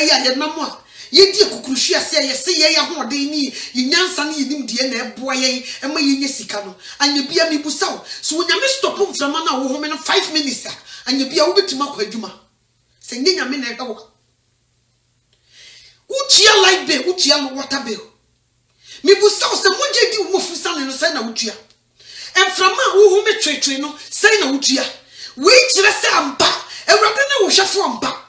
ya ye namwa ye di kukuruhwi ase ye se ye ya hoden ni ye nyansa ni nim de na eboa ye ema ye nya sika no anya bia mi busaw so wonyame stop mframa na wo home no 5 minutes anya bia wo betima kwa adwuma se nyame na ewo utia light bill utia water bill mi busaw se moje di wo fusa ne no se na utia emframa wo home twetwe no se na utia we kire se ampa ewrade na wo hwefo ampa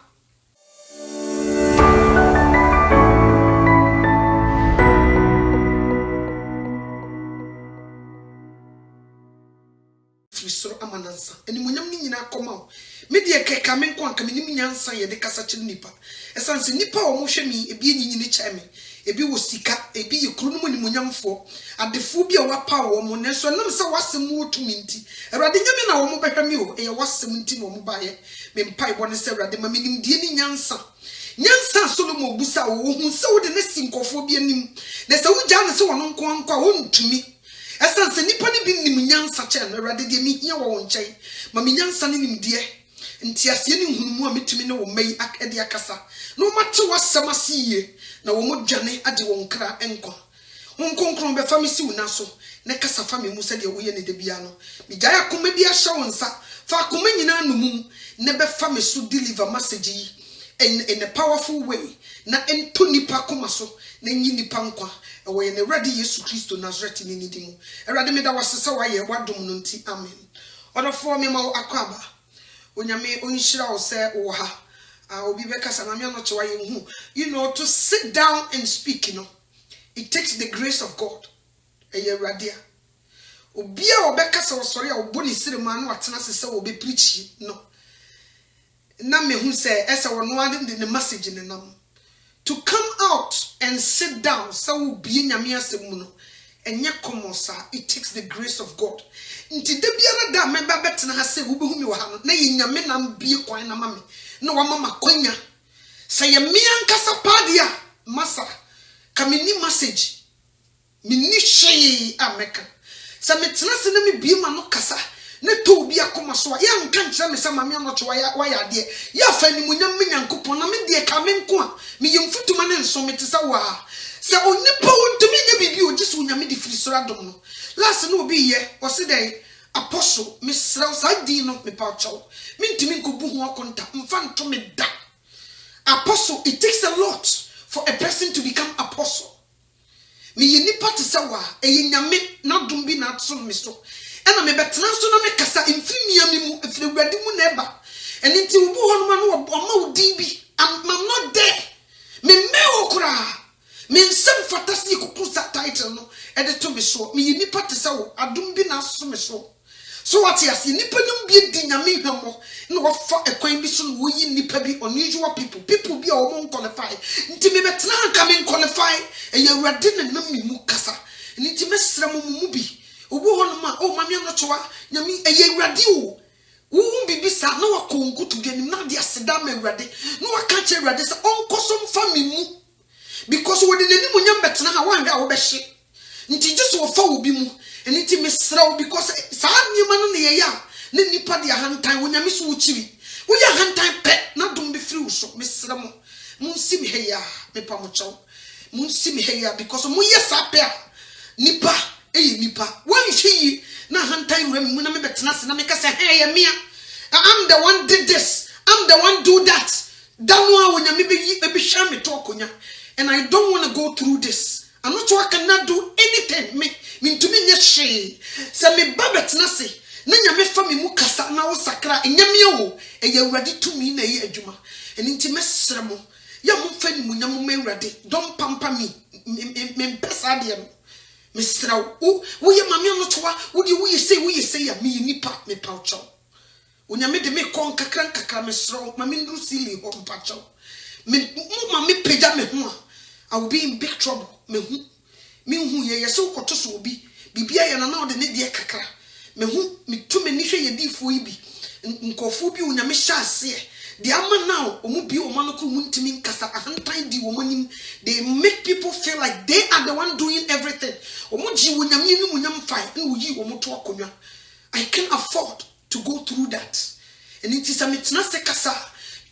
soro amanansa eni munyam ni nyina koma me de keka me nko anka me nim nyansa ye de kasa kire nipa esanse nipa o mo hwe mi ebi enyinyi ni chae me ebi wo sika ebi ye kru no mu ni munyamfo adefo bi a wapa wo mo ne so nam se wasem wotumi nti erade nyame na wo mo behwa mi o eye wasem nti no mo baye me mpai bo ne se erade ma me nim die ni nyansa Solomon busa wo hu se wo de ne sinkofo bi anim na se wo gya ne se wono nko anko a wontumi esanse nipa ni bi nim nyansa che no erade de mi hia wo nkyai ma me nyansa ne nim de nti ase ni hunumu a metumi ne wo mai ade akasa no mate wasem asiye na wo modwane ade wo nkra enko wonkonkron be famisi wo naso ne kasa fami mu se de wo ye ne de bia no mi gya akoma bi ahya wo nsa fa akoma nyina no mum ne be fami so deliver message yi in a powerful way na ento nipa koma so na nyi nipa nkwa wo ye ne ready Yesu Kristo Nazareth ni nidimu erade me da wasesa wa ye wadom no nti amen odofo me ma akwaba onyame onhyira wo se wo ha obi bekasa na me anoche wa ye hu you know to sit down and speak you know it takes the grace of God eye radia obi a obekasa wo sori a oboni sirema na watena se wo be preach no na me hu se esa wo no ade the message in nam to come out and sit down so be nyame asem no enye komosa it takes the grace of God nti de biara da me ba betena ha se wo be hu mi wo ha no na ye nyame nam bie kwan na mame na wa mama kwanya se ye me ankasa padia masa kamini message minni hwe ameka se metena se na me bie ma no kasa ne to obi akoma so ya nka nkyere me se mame anoto wa ya de ya fa ni munyam me nyankopon na me de ka me nko a me yemfutuma ne nso me tesa wa se onipa wontumi nya bibi o gisu nyame di firi soro adom no last no obi ye o se dey apostle me sraw sa din no me pa chaw me ntimi nkobu ho akonta mfa nto me da apostle it takes a lot for a person to become apostle me ye nipa tesa wa nyame na dum bi na atso me so ena me betena so na me kasa mfiri mi mu efiri wade mu na eba eni nti wo bu ho no ma no oma odi bi I'm not there me okura me nsem fatasi kukusa title no e de to me so me nipa tesa wo adum bi na so me so what yes nipa num bi di nyame hwemo na wo fa ekwan bi so no wo yi nipa bi unusual people bi a wo mon qualify nti me betena anka me qualify e ya wade na nam mi mu kasa nti me sra mu bi obu hono ma o mame no chowa nyame eye wrade o wo bibi sa na wakonku to gani na dia seda ma wrade na waka che wrade sa onkosom fa me mu because wo de nani mu nyam betena ha wanhwe a wo behye nti just wo fa obi mu enti me sra o because sa nyema no ne ye ya na nipa dia hantan wo nyame so wo chiri wo ya hantan pe na dum be free wo so me sra mo nsi me he ya me pa mo chaw nsi me he ya because mo yesa pe a nipa nipa one she na hantan rem mu na me betena se na me kasa hey me I'm the one did this I'm the one do that danwa wonya me be hwa me talk onya and I don't want to go through this I'm not sure I cannot do anything me to me nye she se me ba betena se na nya me fa me mu kasa na wo sakra enya me o eya urade to me na ye adwuma enti me sere mo ya mo fa ni mu nya mo me urade don pampa me pesa de Mr. Wo ye mame no toa wo de wo ye say ya me nipa me paucho wonya me de me kon kakra me sro mame ndru sili ho mpacho me mame peja me ho I will be in big trouble me hu ye so koto so obi bibia ye na na de ne de kakra me hu me tu me ni hwe ye difo yi bi nkofo bi wonya me hya ase the ama now omu bi o manoko muntimi nkasa ahantan di wo manim they make people feel like they are the one doing everything omu ji wo nyame ni munyam fine na wo yi wo moto akonwa I can't afford to go through that and it is a mitna se kasa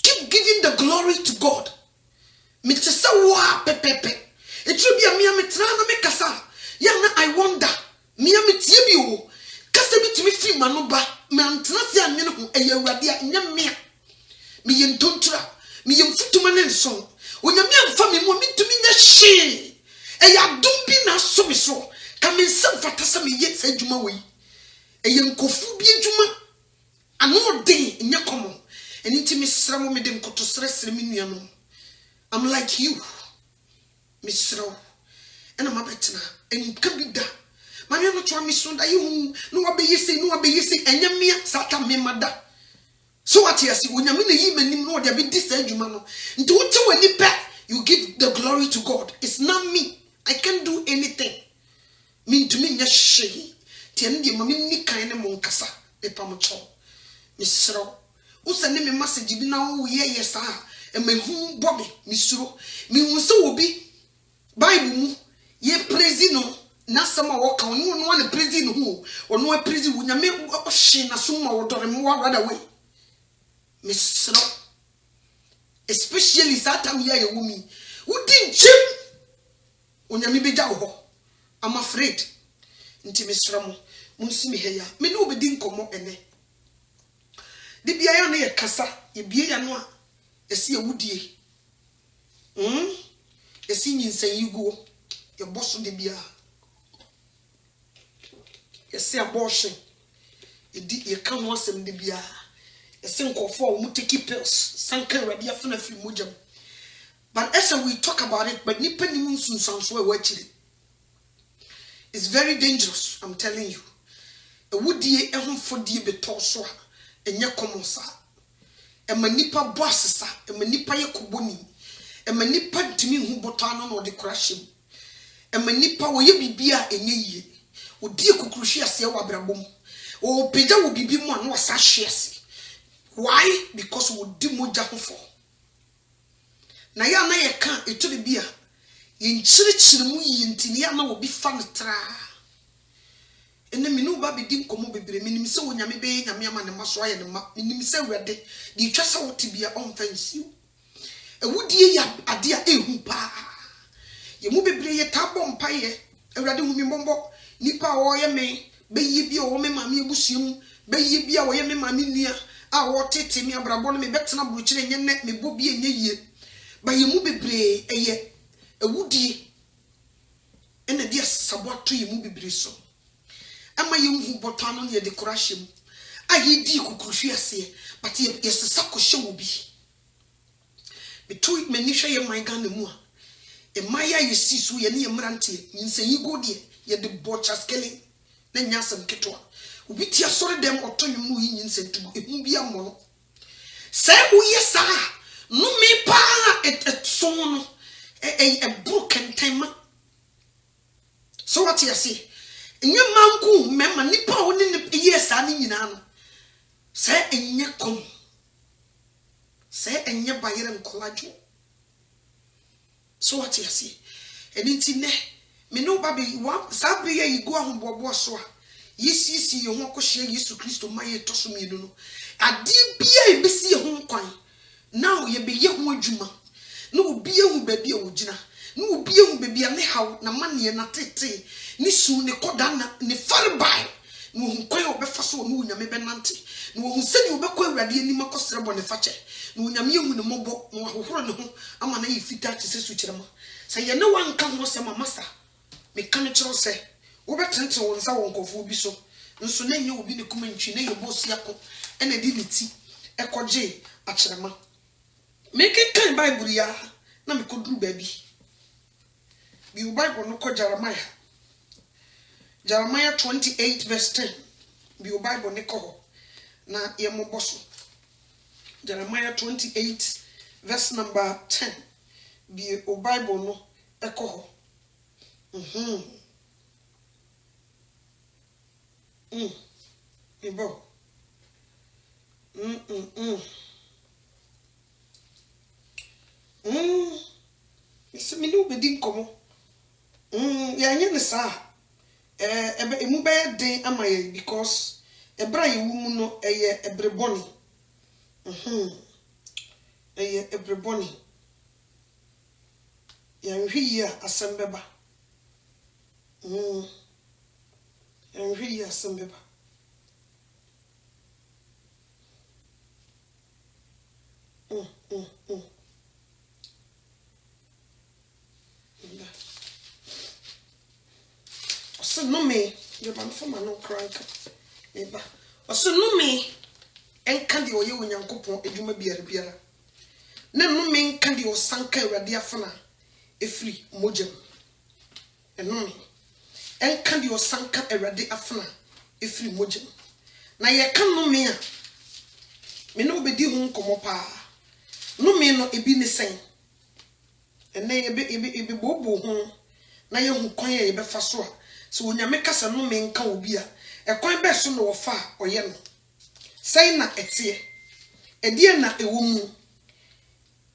keep giving the glory to God me te se wa pepepe etru bia me metra na me kasa ya na I wonder me tie bi o kasa bi timi fi ma no ba me antra se anwene ho eye awurade a nya me ye ntontura me ye mfutuma ne nson onyame amfa me mo mitumi nya hye eya dum bi na so me so ka me nsem fata se me ye se adwuma we eye nkofu bi adwuma ano den nya komo eni ti me sra mo me de nkoto sre me nua no I'm like you misro ena mabetena en kabida mami no twa me so da you no wa be yesi enya me sata me mada so what you see onyame na yi manim no de be dis adwuma no nti wote wani pe you give the glory to God. It's not me. I can't do anything. Mean to me nya hye ti ene de mami ni kan ne mo nkasa e pamocho misro wo se ne me message bi na wo ye sa e ma hu bobe misro mi hu se obi Bible mu ye praise no na sama wo kan no na praise no hu ono a praise wo nyame o hye na so ma wo dore mo wa rather way misro especially satam ya ye wumi udi chim onyame beja wo I'm afraid nti misro mo munsi me heya me no obedi nkomo ene de bia ya na ye kasa ye bie ya no a esi ye wudie esi nyinsan yiguo ye boso de bia esi abortion edi ye kan ho asem de bia esi nkofo o mu take pills sanka ready afuna free mojam but as we talk about it but nipa ni munsunsanso e wachiri it's very dangerous I'm telling you e wudie ehomfodie betoso a enye komosa e manipa boasesa e manipa yakoboni e manipa ntimi hu botano no de crashim e manipa wo ye bibia enye yie odi ekukruhwe ase wa brabom o peja wo bibi mu an wasa hwese why because wo di moja hofo na ya na ye ka eturi bia ye nchirichiri mu yi ntini ya na wo bi fa netra ene minu ba be di nkomo bebre minim se wo nyame be nyame ama ne maso aye ne ma minim se wede di twasa wo tibia on fancy ewudie ya ade a ehu pa ye mu bebre ye tabo mpaye ewrade hu mi mbombo nipa wo ye me be yi bia wo me ma me ebusuam be yi bia wo ye me ma me nua a wo tete mi abrabo no me betena buruchire nye ne me bobi enye yie ba ye mu bebre eye ewudie ene dia sabo ato ye mu bebre so ama ye hu botano ne de korahye aye di kukuhwe ase but ye sesa ko hye obi betu manisha ye man gan mu a e maya ye sisu ye ne ye mrante nsanyi godie ye de bocha scaling na nyasam ketwa obi ti asore dem otonwum no yi nsantugu ehu bia mo no se wo ye sa no me pa so no a broken time so what you see enye manku mema nipa woni ne yes ani nyina no se enye kom se enye bayere nkolajo so what you see enti ne me no ba be wa sabre ye igu ahombobo so a yesisi ye ho akohye Yesu Kristo maye toso mienu no ade bia ebisi ye ho kwan now ye be ye ho adwuma no obi ehu ba bia ogina no obi ehu ba bia ne haw na mane na tete ni su ne koda na ne farbai no hu kwan obefa so no nyame benante no hu seni obekọ awrade ani makosere bo ne fache no nyame ehu ne mobo no ahohoro ne ho ama na ye fita kise su kirema se ye ne wanka ho se masa me kan kiro se obetente won za won kofo bi so nso na nye obi ne kuma ntwi na ye bosi akọ ena di ne ti ekoje akirema me kan Bible ya na me koduru ba bi Bible no ko Jeremiah 28 verse 10 Bible ne ko na ye moboso Jeremiah 28 verse number 10 Bible no eko Ibo ese mi no bedi nkomo ya nye ne sa emu be den amaye because ebra ye wumu no eye ebreboni eye ebreboni yan hwi ya asembeba yan hwi ya asembeba so no me you ban for ma no crank eba so no me enka de oye onyankopon edwuma biara na no me enka de osanka awade afana efri mojem eno me enka de osanka awade afana efri mojem na ye ka no me a me no obedi hu nkomo pa no me no ebi ne sen ene ebe bobo hu na ye hu kwan ye be fa so a so onyame kasa no me nka obi a ekwan be so no wo fa oye no sai na etie edie na ewomu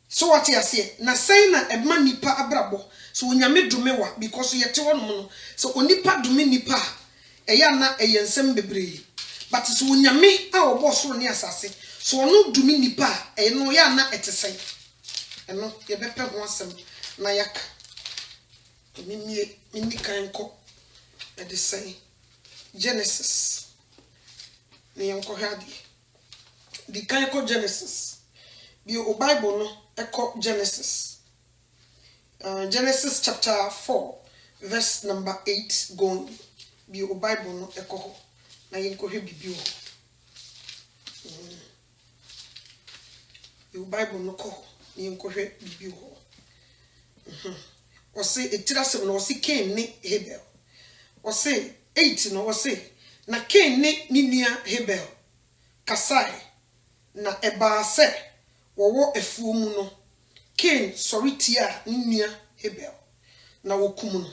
so what you say na sai na ema nipa abrabo so onyame dumewa because yete wonom no so onipa dume nipa eya na eyensem bebre but so onyame a obo so ne asase so ono dume nipa no ya na etesai eno ye bepe ho asem na yak mini kan ko e de say Genesis ni yanko hadi di kan ko Genesis bi o Bible no echo Genesis Genesis chapter 4 verse number 8 going bi o Bible no echo na yanko he bibio o Bible no ko ni yanko he bibio o say etira sem no o say Cain ni Abel o say 8 no o say na Cain ni nua Abel kasai na eba se wowo efuo mu no Cain soritia nua Abel na wokum no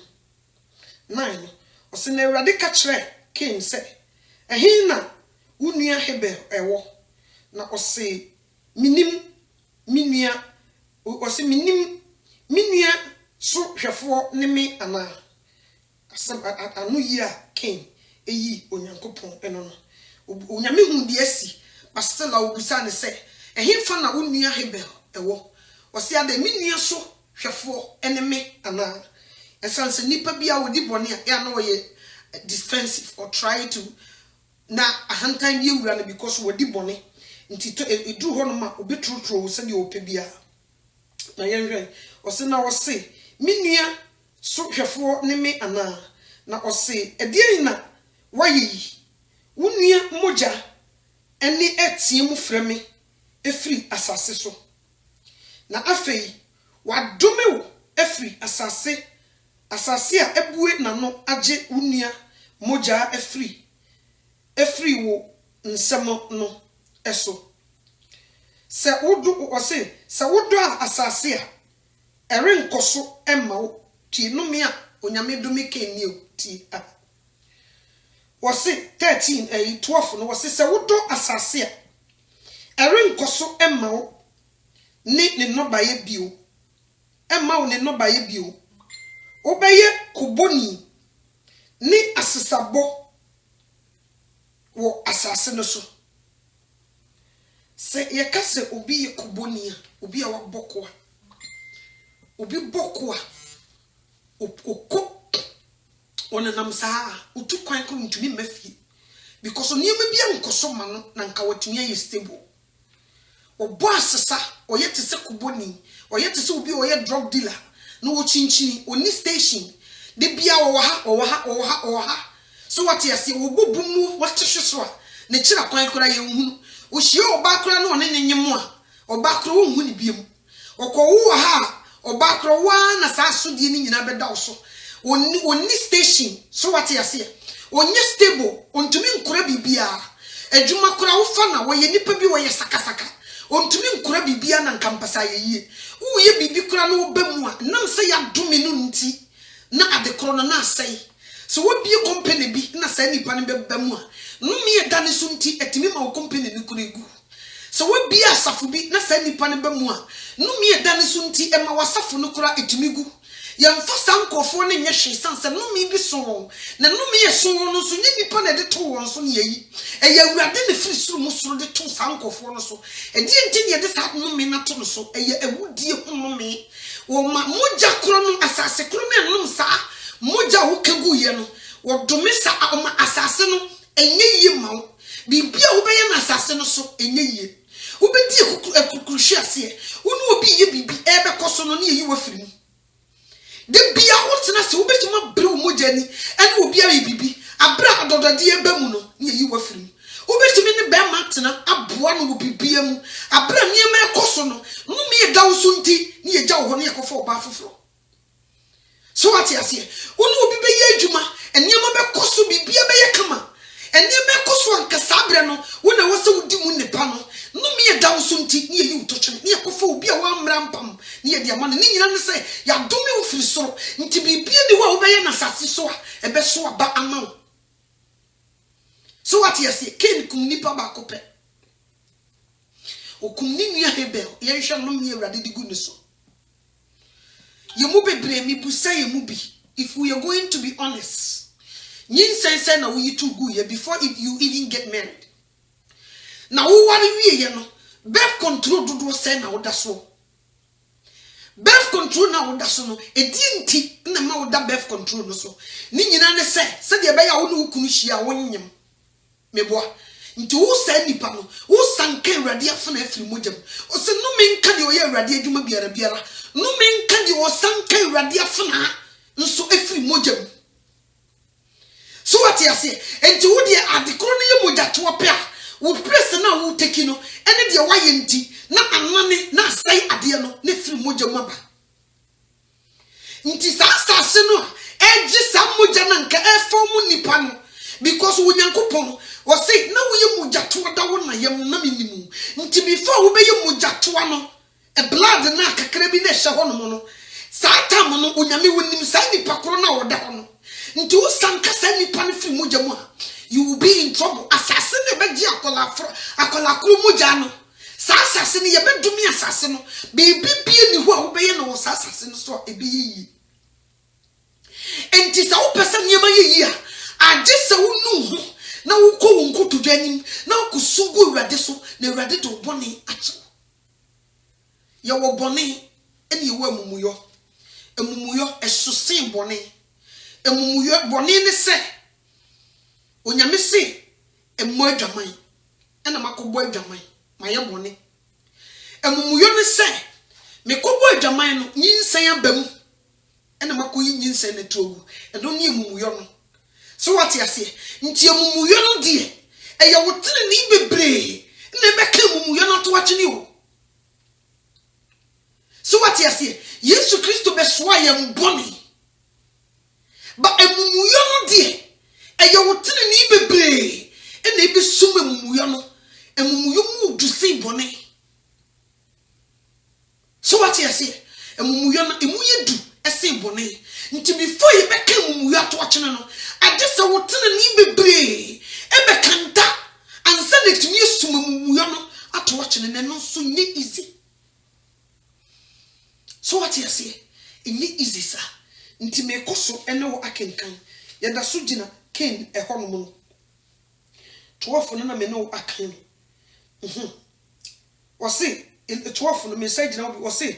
9 no o say na Awurade ka kire Cain se ehin na unua Abel ewo na o say minim minua o say minim minua so hwefo ne me ana asem anu yi a Cain eyi onyankopon eno no onyame hu de asi pastel a obusa ne se ehimfa na unua Abel ewo o se ade minua so hwefo ene me ana esanse nipa bia wodi bone a ya na woye defensive or try to na ahantan ye wura na because wodi bone nti to edu ho no ma obetrotro se de ope bia na yenhwe o se na wo se minua so hwefo ne me ana na o se edie na wayi unua moja eni etie mu freme efri asase so na afei wadome wo efri asase a ebue na no age unua moja efri wo nsemo no eso se wodo o se wodo asase a erenkoso emma wo ti no me a onyame dome Cain o ti a wose 13 12 no wose se wodo asase a erenkoso emma wo ne no baye bio emma wo ne no baye bio obeye kuboni ni asesabo wo asase no so se ye kase obi ye kuboni obi a waboko obi boko a okko ona nam saa otu kwan ko ntumi mafie because oniema bia nkoso ma no na nka watumi aye stable obo asesa oyete se kuboni oyete se obi oye drug dealer no wo chinchini oni station de bia wo ha so what you see wo bobum no what hwehwe a ne kira kwan kora ye hu wo hie oba kora no ne nyem a oba kora wo hu ne biem okwo ha oba kora wa na sa so die ni nyina beda wo so oni station so what you see onye stable ontumi nkora bibia adwuma kora wo fa na wo ye nipa bi wo ye sakasaka ontumi nkora bibia na nkampasa ye wo ye bibi kora no obamu a nam se ya dome no nti na ade kora no na asai so wo bie company bi na sa nipa ne bebamu a no me ye dane so nti etimi ma wo company ni kora egu so wo bie asafo bi na sa nipa ne bebamu a no me ye dane so nti e ma wasafo no kora etimi gu yamfa sankofo ne nye hwe sanse no me bi so na no me ye so no so nye nipa na de to won so ne yi eya awurade ne firi suru mu suru de to sankofo no so e die nti ne de sa no me na to no so eya awudie hu no me wo ma moja kro no asase kro me no sa moja wo kagu ye no wo dome sa oma asase no enye yie ma wo bibia wo beye na asase no so enye yie wo be di ekukuruhwe ase wo no obi ye bibi ebe koso no ne yi wo firi mu de bia wo tena se wo be tuma bre wo moja ni ene obi ayi bibi abra adodade ebe mu no ne yi wo firi mu obetimi ne be matena aboa no bibia mu abra niema ekoso no no me da wo so nti ne ye gya wo ne yakofo oba foforo so what you say wonu obi be ye adwuma eniema be koso bibia be ye kama eniema ekoso anka sabre no wona wo se wudi mu nepa no no me da wo so nti ne ye yi utotwe ne yakofo obi a wa mra mpam ne ye de ama no ne nyina ne se ya dome wo firi so nti bibia ni wo be ye na sase so a ebe so aba ama wo. So what you say? Ken kumnipa ba kope. O kumni nua hebel. Ye hwe no me awrade di gu ne so. Ye mu bebre mi busa ye mu bi. If we are going to be honest. Nyin sense na we too gu ye before if you even get married. Na wo wari wie ye no. Birth control dodo say na wo da so. Birth control na wo da so no. Edi nti na ma wo da birth control no so. Ni nyina ne se de be ya wo no kunu hia wo nyem. Meboa nti wo sa nipa no wo sanka awrade afana afiri mojam o se no menka de oye awrade adwuma biara no menka de wo sanka awrade afana nso afiri mojam. So what you say enti wo de adekoro no ye moja to pe a wo press na wo teki no ene de waye nti na anane na asai ade no na afiri mojam aba nti sa asase no eji sa moja na nka efom nipa no because wo nyankopon wo say na wo ye mujatoa da wo na yem na minimu nti before wo be ye mujatoa no e blood na kakra bi na hye ho no no satan no onyame wonim sa nipa koro na wo da ho no nti wo sanka sa nipa no fi mujamu a you will be in trouble asase ne be gi akola koro muja no sa asase ne ye be dumi asase no be bibie ni ho a wo be ye no sa asase no so e be yi enti sa wo pesa niema ye yi a agese wo nu ho na wo ko wo nkoto dwanim na wo sugu awrade so na awrade do bone ache ye wo bone ene ye wo amumuyo esosen bone amumuyo bone ne se onyame se emo adwaman ena makobo adwaman maye bone amumuyo ne se mekobo adwaman no nyinsan abam ena makoyi nyinsan ne togu edo ne amumuyo no. So what you say? Nti amumuyo no de e ya wotene ni bebre na be ka amumuyo no to wache ni o. So what you say? Yesu Kristo be so ayam boni. Ba amumuyo no de e ya wotene ni bebre na be sum amumuyo no. Amumuyo mu du sin boni. So what you say? Amumuyo no emu ye du sin boni. Nti before you be ka amumuyo to wache no adisa wotene ni bebre ebe kanta ansa na tumi sumamumuyo no ato wache ne no so nye easy. So what you say? Ini easy sa. Nti me koso ene wo akenkan. Ya da so gina Ken ehonom no. 12 na me no akan. O se 12 no me say gina o se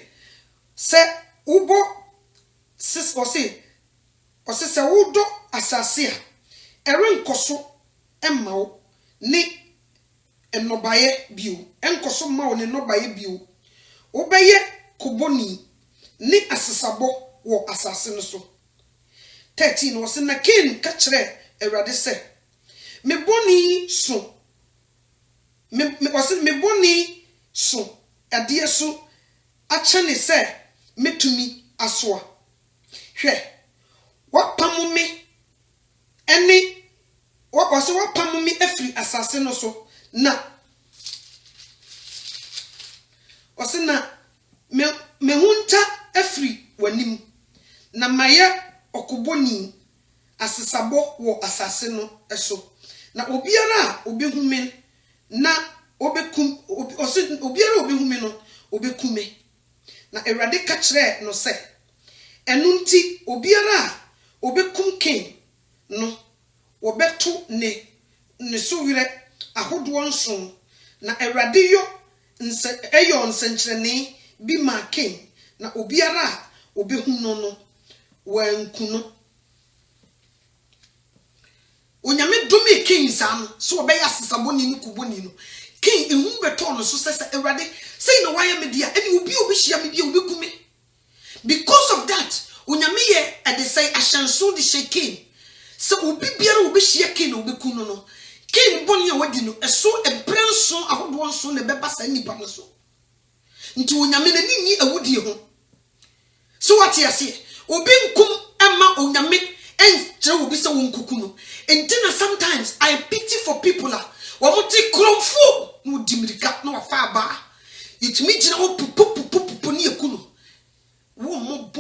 ubo sis o se wudo asase a erenkoso emma wo ne enobaye bio enkoso ma wo ne enobaye bio wo beye koboni ni asesabo wo asase no so. 13 wo se na Ken ka kire awrade se me boni so me boni so ade so ache ne se metumi asoa hwe wapam me eni wase wapam me afri asase no so na wase na me hunta afri wanim na maye okoboni asesabo wo asase no eso na obiara obehume na obekum obiara obehume no obekume na awrade ka kire no se enunti obiara obekum Ken no wobeto ne so wire ahodo nson na awrade yo nsenkyerene bi ma Ken na obiara obehu no wankuno onyame domi king sam so obeya sesaboni ni kuboni no king ehun beto no so sese ewrade say no why me dia eni obi hia me bia obekume because of that onyame ye ade say ahyanso de shaking so obi biara obi hia king obekuno no king boni ya wadi no eso ebrenso ahodo nso na beba sa nipa no so nti onyame na ninyi awudie ho so what you say obi nkum ema onyame entre obi se wonkuku no entina sometimes I pity for people womuti kromfo mu dimirika na wafa ba itimi gina wo pupu ni ekuno wo mo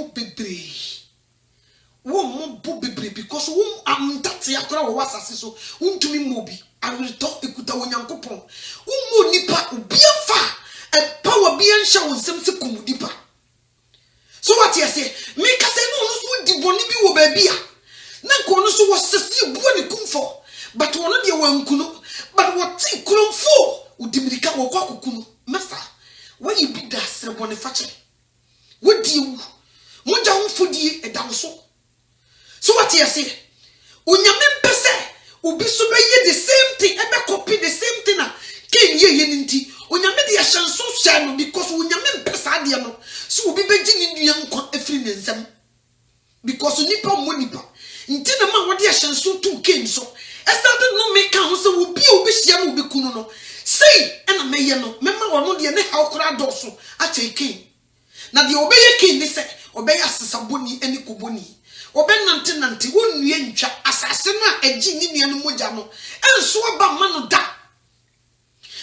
bo bebre because wo amdate akora wo wasase so untumi mobi awirito ekuta wonyankopon wo mo nipa obi afa e power bi ansha wo nsem se komudipa so what you say make us no so di boni bi wo ba bia na ko no so wo sese buo ni kumfo but wono de wankuno but what ti kromfo udimirika wo kwa kukuno masa when you be that sebone fache wo di wu moja ho fodie edam so what you say onyame mpese obi so be ye the same thing ebe copy the same thing na ken ye nti onyame de ahyanso hya no because onyame mpesa ade no so obi beji ni nua nkwa efiri ne nsam because nipa mo nipa nti na ma wode ahyanso tu ken so estado no make ho so obi hia no obi kunu no sei ena meye no mema wono de ne ha okra doso ache ken na de obeye ken ni se obeye asesaboni eni koboni obenante wonnue ntwa asase na agi ni nua no mogya no enso aba ma no da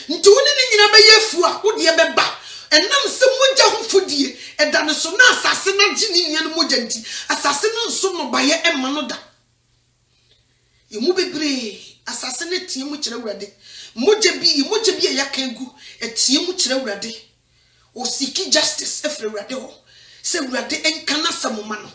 nti woni ni nyina beye fu a wo de beba enam se mogya ho fodie eda no so na asase na agi ni nua no mogya nti asase no nso no baye ema no da yemu bebre asase ne tie mu kire wurade mogya bi ya kangu etie mu kire wurade o seek justice efre wurade ho se wurade enkana samoma no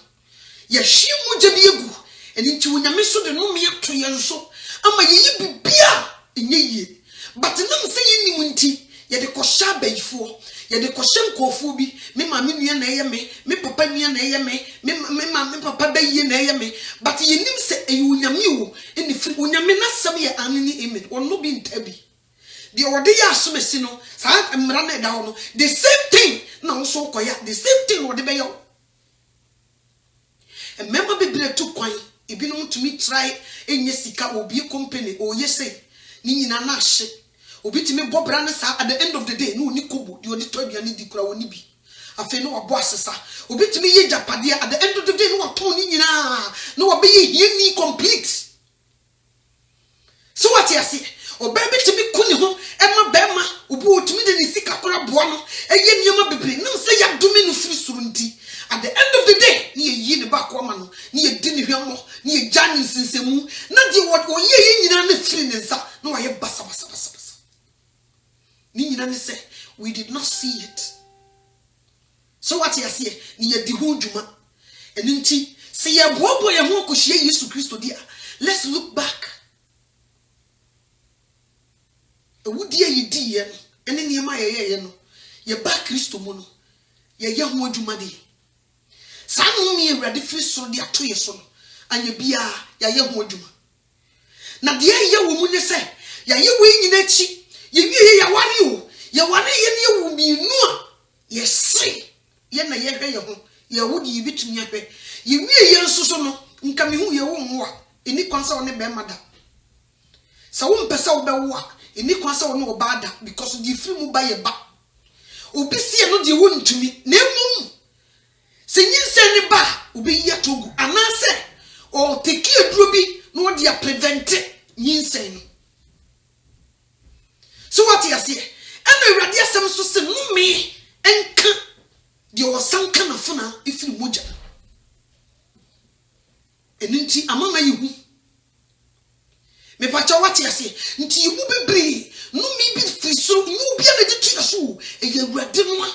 ya hwi mogya bi egu eni nti wonyame so de no me ato ye nso ama ye bibia enye yie but nam se ye nim nti ye de kosha bayifo ye de kosha nkofo bi me ma me nua na eye me papa nua na eye me papa bayi na eye me but ye nim se e wonyame wo eni firi wonyame na sam ye anini amen onno bi ntabi de ode ya asomesi no sa mmra na da ho no the same thing na wo so koya the same thing ode be yo e member be bre to kwan ebinom tumi try enye sika obi company o yese ni nyina na ahye obi timi bobra ne sa at the end of the day no ni kobo de odi to aduane di kura woni bi afi no abo asesa obi timi ye japade at the end of the day no waton ni nyina no obi ye ni complete so what you say obabe timi kuni ho ema bema obi otimi de ni sika kura boa no eye nioma bebre no se ya dumi no firi suru nti at the end of the day ni yi ne ba kwa ma no ni di ni hwemo ni jani sinsemu na di wo ye nyina na firi ne nsa no wa ye basa ni nyina ne say we did not see it so what you say ni ye di ho djuma eninti se ye bobo ye ho akohie Yesu Kristo dia let's look back ewudie ye di ye ene niema ye no ye ba Kristo mu no ye ho adwuma de sanu mi ewrade firi so de ato ye so no anya bia ye ho adwuma na de ye wo mu ne se ye we nyina chi ye wie ya ware o ye ware ye ne wo minu a ye se ye na ye hwe ye ho ye wo de bitumi ahwe ye wie ye nso so no nka me hu ye wo nwo a eni kwansa wo ne be mada sa wo mpesa wo be wo a eni kwansa wo ne wo ba da because the free mu ba ye ba obi sie no de wo ntumi na emum se nyinse ne ba obi ye togu anase o teki aduro bi no wo de prevent nyinse no so what you say and awrade asem so se no me enka de o sanka na funa ifiri moja eninti amama yihu me pacha what you say nti yibu bebre no me bi firi so you bia na ditu so e ye awrade no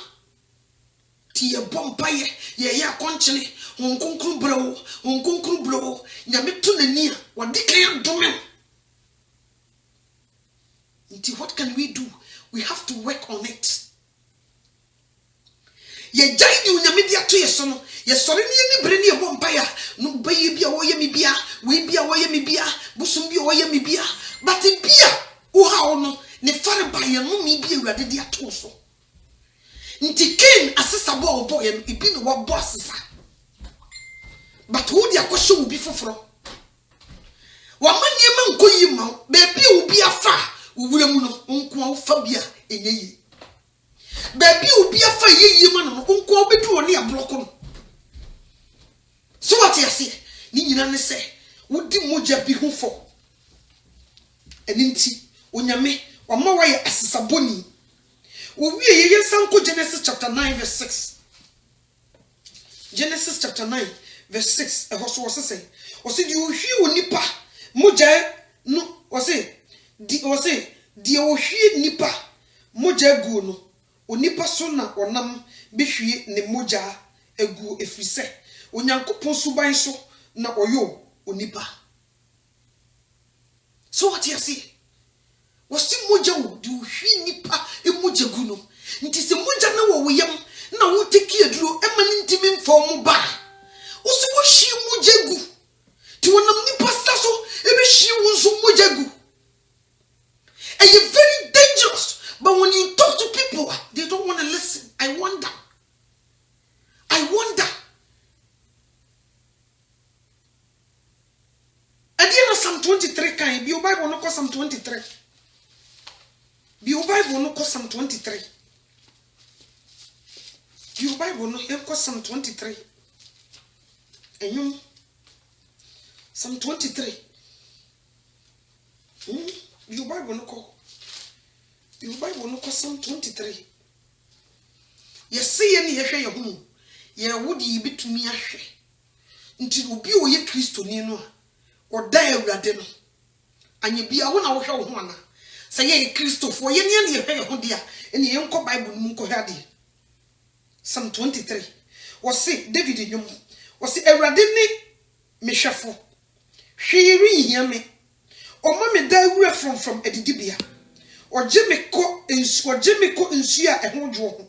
ti ye bompa ye akonchene honkonkru bro nyame to nani a wode kan dome nti what can we do? We have to work on it. ye jai di unyame di ato ye so no ye sori ni bre ni ye bɔ mpa ya no baye bia wo ye me bia we bia wo ye me bia busum bia wo ye me bia but bia wo ha wo no ne fare ba ye no mi bia Awurade di ato so nti Cain asesa bɔ wo bɔ ye no ibi no wo bɔ asesa but wo di akɔhye wo bi foforo wa manye ma nkoyi ma be bia wo bia fa wo wura mu no nko wo fa bia enye yi baby obi afa yeye ma no nko obedu oni abloko no so what you say ni nyina ne se wodi moja bi hu fo eninti onyame wama wa ye asesaboni wo wie yeye sanko Genesis chapter 9 verse 6 Genesis chapter 9 verse 6 e ho so wo se o se di ohwie onipa moja no o se di ohwie nipa moja gu no onipa so na onam behwie ne moja egu efrise onyankopon suban so na oyo onipa so what you see was ti moja wo di hwi nipa e moja gu no nti se moja na wo yam na wo teki aduro e mani ntimi mfom ba wo so wo hwi moja gu ti wonam nipa saso e be hwi wo so moja gu and you very dangerous. But when you talk to people, they don't want to listen. I wonder. At the end of Psalm 23, can you be your Bible no call Psalm 23? Be your Bible no call Psalm 23. Be your Bible no call Psalm 23. And you Psalm 23. Your Bible no call. Your Bible no call Psalm 23. Yes, say any ye home. Ye would ye be to me a she. Until you be o ye Christo nino or die Awurade no. And ye be a one hour one. Say ye Christo for ye near ye hondia and ye uncle Bible munko hadi. Psalm 23. Was say David in you. Was say Awurade ne me shafo. She hear me. O mama die from Edidibia. Or Jimmy Co insia a hodjo,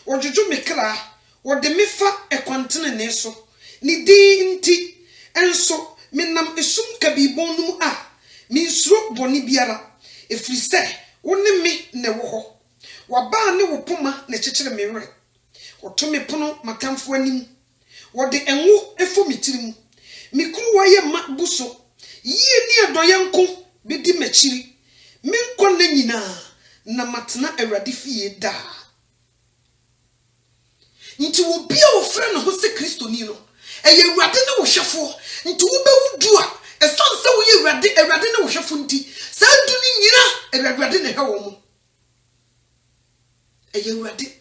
or Jojo Mekra, or the Mifa a continent neso, ni inti, and so Minam esum kabi bonum a, means rope bonibiara, if we say, only me ne wo, waba ne wo puma ne chichere mere, or Tommy Pono macam for him, or the enwo efomitirim, Mikruwa ye mat buso, ye near doyanko, bidi mechiri. Menkwa na nyina na matena Awurade fie da nti wo bia wo frɛ no ho se Kristo ni no eye Awurade ne wo hwefo nti wo bewudu a esanse wo ye Awurade ne wo hwefo nti sa du ni nyina Awurade ne hwe wo mo eye Awurade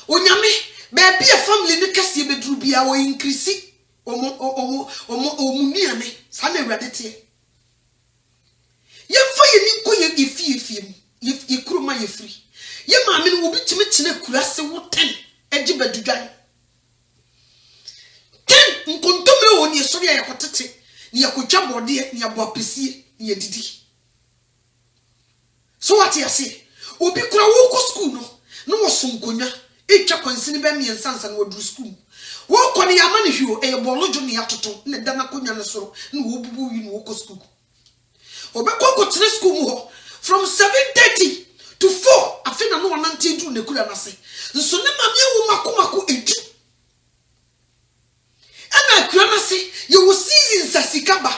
onyame ba bia family ne kase beduru bia wo increase omo nuane sa na Awurade tie Yemfa ye ni nko ye efie ye kuruma ye free ye maame no obi time kine kurase wo 10 agi badudwan 10 nkontomre wo ni sori ya kotete ni yakotwa bode ni abo apesie ni yedidi so what you say obi kura wo ko school no wo sonkonya etwa kwansini ba miensansa na wadu school wo ko ni yamane hwio e bolojo ni atoto ne dana konya no soro na wo bubu wi no wo ko school Obeko to school mo from 7:30 to 4 afina no wanante du ne kura nase nso ne mame wo makomako edu ana kura nase ye wo season sasikaba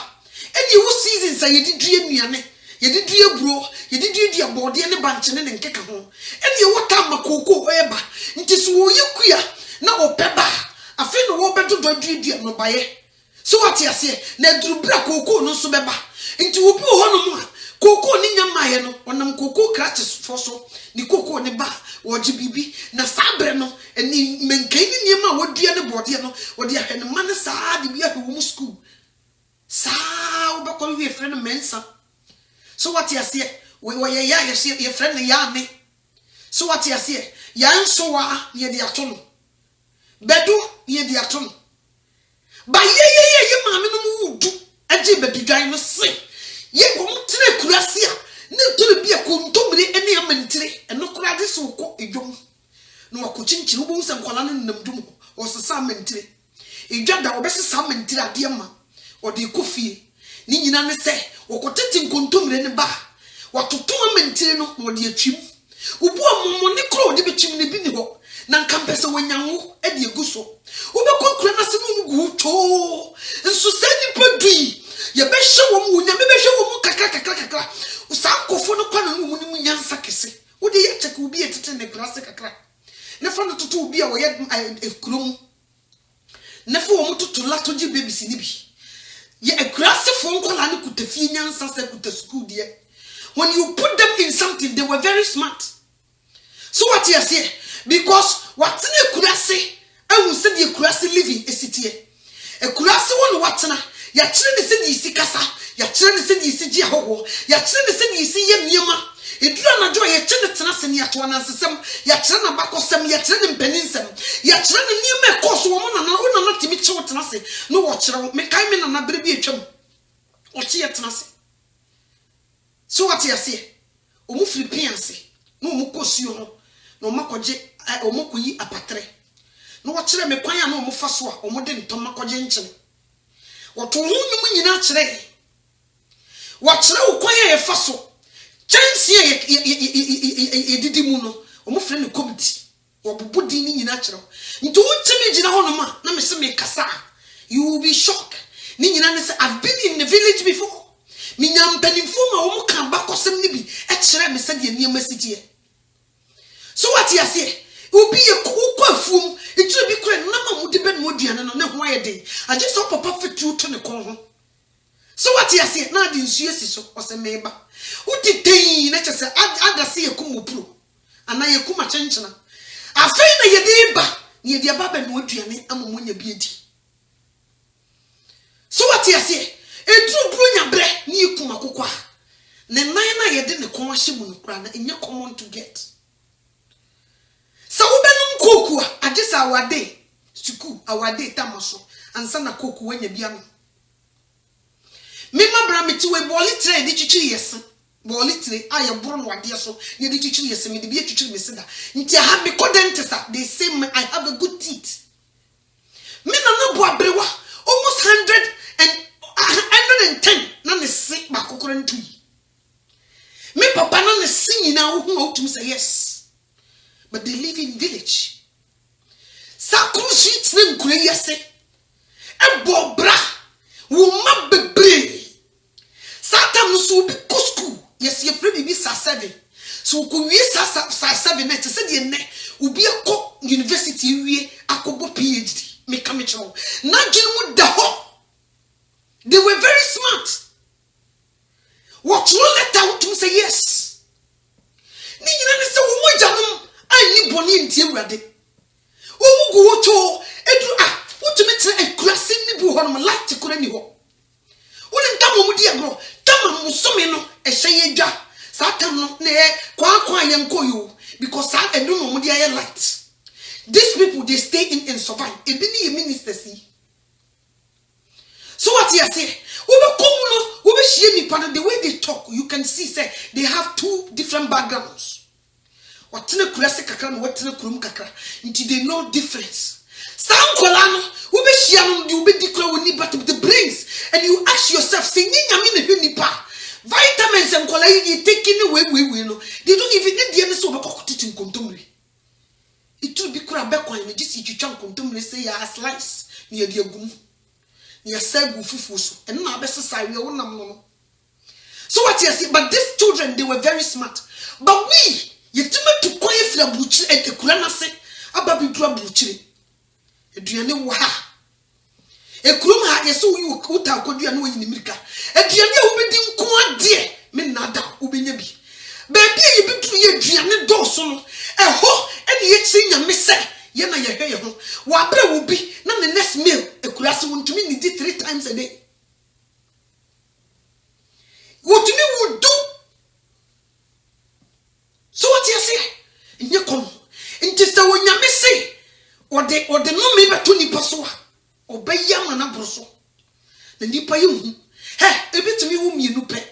eni wo season sa yedidue nuane yedidue bro yedidue dia bode ne banche ne nkeka ho eni wo ta makoko eba nti so wo yekua na opeba afina wo bedo dodue no baye so what you say na durubra koko no so beba nti wo bi ho no mu koko ni nyamaye no onam koko crutches for so ni koko ne ba wo ji bibi na sabre no eni menkani niema wodua ne bode no wode ahwe ne man saa de bi ahwe wo mu school saa wo be ko wi friend mensa so what you say we ye ya ye friend ya me so what you say ya nso wa ye de ato no bedu ye de ato no ba ye maame no mu wudu agi badudwan no se ye wo mtre kurase a ne tore bia kontomre ene amantire eno kura de so ko edwom no wakochinchi wo bo nsem kwala no namdum o sesa mentire edwada obesesa mentire ade ma o de kofie ni nyina ne se wokotete nkontomre ne ba watoto mentire no no de atwim ubu ammo ne kro de betwim ne bi ni ho na nkampese wanyanwo e de egu so ubekokura na se no gu to nso se nipa dui ye be hye wo mu nya be hye wo mu kakra usakofo no kwa no mu ni mu nyansa kese wo de ye check ubi etete ne grase kakra ne fa no toto ubi a wo ye ekrom ne fa wo mu toto lato gi babies ni bi ye grase fo nkola ne kutafie nyansa se kutaschool de when you put them in something they were very smart. So what you say? Because what's in a kurase, I will say the kurase living a city. A kurase one watchna, ya train the city sikasa, ya train the city siji ho, ya train the city see yema. It run a joy, ya train the tenacity at one and some, ya train a back of some, ya train in peninsum, ya train a new me course woman and not to meet short tenacity. No watch around, make I mean and baby a chum. Or she at tenacity. So what you say? Omu Philippines, no mukosio, no makoje, omokuyi apatre. No watchere me kwanya no mufaswa, omode ntomakoje nchene. Watu hunu nyina chere. Watchere ukwanya ye faso. Chansi ye didi mu no, omu frɛ ne committee. Wabubudi ni nyina chere. Nti wuchimi jina hono ma, na me se me kasa. You will be shocked. Ni nyina ne say I've been in the village before. Minyam penifuma omu kan bakosem ni bi e kire me se de niam asitie. So what you say? Obi ye ko afum e kire bi kure na ma mu de be no aduane no ne ho ayede. Age so papa fitu to ne kon ho. So what you say? Na de nsu esi so o se meba. Utiten na che se adase ye kum pro. Ana ye kum achenchena. Afei na ye de ba, ye de ba no aduane amomonya bi edi. So what you say? Edru brunya bre ni ikuma kokwa ne nan na yede ne kon ahye mu nkura na enye common to get sa wobenum koku a agisa awade suku awade tamaso ansa na koku wanya bia no mema bra meti we boli tre di chichi yes boli tre aye bro no wade so ye di chichi yes me di bi chichi me seda nti ha be kodentesa they say I have a good teeth me na no bo abrewa almost 110 na ne se makokoro ntui me papa na ne se nyina wo hu otum say yes but they live in village sakru street ne nkure yese ebo bra wo ma bebre satam so bi kusku yes ye free bi sa 7 so ko wie sa 7 na tse de ne obi ekọ university wie akobo PhD me kamechro na ginu da ho. They were very smart. What you let out to say yes. Ni nyina se wo mojanum ani boni ntie wurade. Wo mugu wocho edu wotumi tire ekurase ni bu ho no light kura ni ho. Woni ntam mu di agro, tam musome no ehye yedwa. Satam no ne kwa yenko yo because sa edu no mu di aye light. These people they stay in survive. E bi ni ministers see. So what you say? The way they talk, you can see say they have two different backgrounds. What in a classic kakra, what in a krum kakra, until they know difference. Some kolano, you be declare we need but the brains, and you ask yourself, say, vitamins and kola you taking away we know. They don't even need the end of teaching contumely. It will be crab back when you just eat your chunk contumely say a slice near the gum. Near Segu Fufuso, and now best society. So what you see, but these children they were very smart. But we, you to quiet for a butcher and the Kurana say, a baby to a butcher. A Diane Waha. A Kuruma, yes, so you could have could you know in America. A Diane will be doing quite dear, men nada, Ubenebi. Baby, you be to your Diane Dawson, a ho, and yet sing a miss. Yana ya hear home. Wabre will be not the next meal. A class want to mean it 3 times a day. What you would do? So what you say? In your come. In just a when you may say, or the no me but to Nipasoa, or by Yamana Broso. The Nipa you. Hey, a bit to me whom you know pay.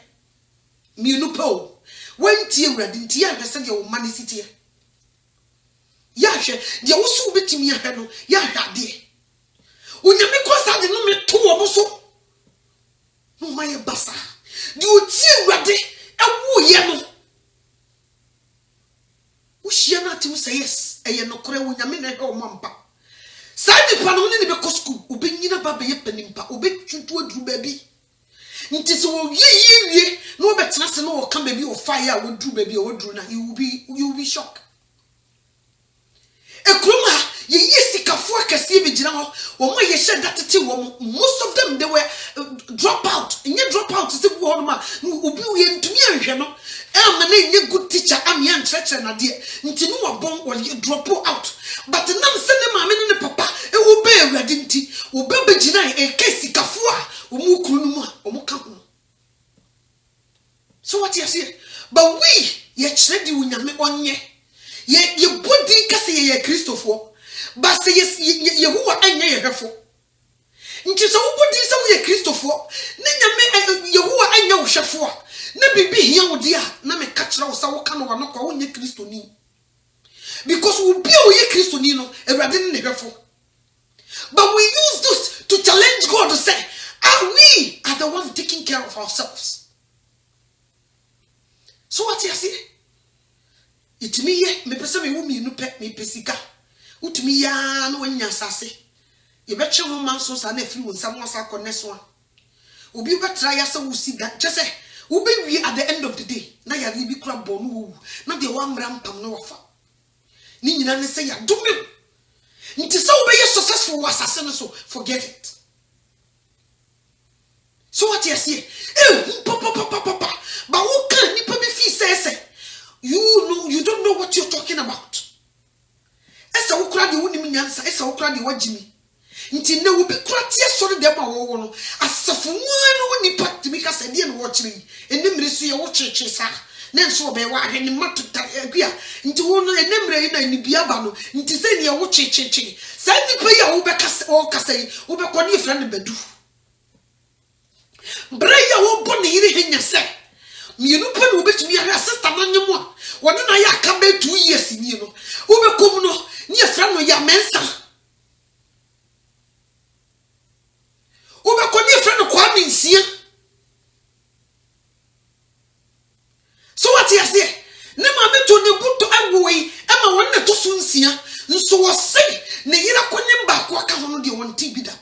Me no po. When tear red in tear, I said your money city. Ya hwe de wo so betimi ahwe no ya hwade onyame kosa de no meto wo so no maye basa de oti awurade ewo ye no wo hia na tim say yes eye no kore onyame na hwe o mampa sai di pa no ne be ko school obenyina ba be ye panimpa obetwutu aduru ba bi nti so wo wie no betena se no ka ba bi o fire wo duru ba bi o duru na you will be shocked ekroma ye yesikafo akase be gina ho wo mo ye hye datete wo most of them they were drop out se bu ho no ma obi wo ye ntumi anhwe no na nye good teacher am ye nkyerɛkyerɛ na de nti no wabon wo ye drop out but nam se ne maame ne papa wo be awurade nti wo be gina kesikafo a wo mu kuru no mu a wo mo ka ho so what you say but we ye kyerɛ di unyame onye ye body kase ye Christopher but say Yehowa anya ye hwefo nti so wo body say wo ye Christopher ne nyame Yehowa anya wo hwefo a na bibi hia wo dia na me ka kyerɛ wo sa wo ka no wano kwa wo nye Kristoni because wo bi wo ye Kristoni no Awurade ne hwefo but we use this to challenge God to say we are the ones taking care of ourselves. So what you say? It me ye me pese me wo mienu pe me pesika utumi ya no anya asase ye betwe ho man so sa na afiri wo nsam wasa kone so a obi betra ya se wo si da chese wo be wi at the end of the day na ya bi kura bo no wo na de wa mra mpam no wafa ni nyina ne se ya dome nti se wo be ye successful wasase no so forget it. So what you say papa but who can nipa be fi say you don't know what you're talking about. Esa wo kura de woni nyansa esa wo kura de wagimi nti na wo bi kura tie sori de ma wo no asafo no woni patimi ka se de no wo kire enimre so ye wo cheche sa na nso obe wa hwe ni matuta agua nti wo no enimre yi na ni bia ba no nti se ne wo cheche sa nipa ya wo be kasa wo kasa yi wo be kɔ ne friend badu breya wo bɔ ne yiri henya se mienu pa no betumi ahwe sister no nyemo a wona na ya ka be 2 years ni no wo be kom no ne friend no ya mensa wo be kɔ ne friend no kwa mensia so what you say ne ma me to ne buto agwoi e ma wona to so nsia nso wo se ne yira kɔnye mba ko aka ho no de won ti bida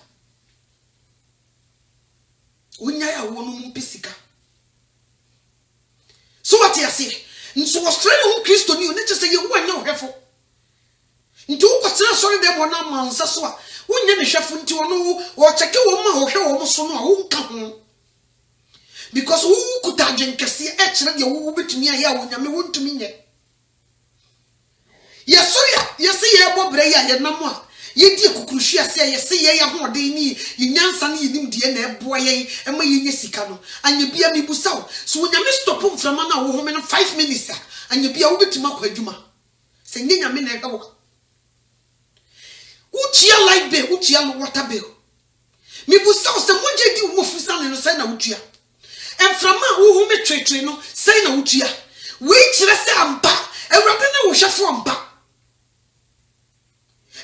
unya ya wo no mpesika. So what you say nso wo stre no Kristo ni oni chese ye wo anya ohwefo nti wo kwatena sori de bona mansa so a wonya ne hwefo nti wono wo cheke wo ma ohwe wo so no a wo nka ho because wo kuta adwenkese e kire de wo betumi aye a wonya me wontumi nye ye sori a ye se ye bobre ya ye nam a ye die kukuruhwi ase ye se ye ya hoden ni ye nyansa ni nim de na eboa ye ema ye nye sika no anya bia me busaw so wonya me stop mframa na wo home no 5 minutes anya bia wo betima kwa adwuma se nyenya me na e wo utia light bill utia water bill me busaw se monje di wo fusa ne no se na utua emframa wo home twetwe no se na utua we kire se ampa ewrade na wo hwefo ampa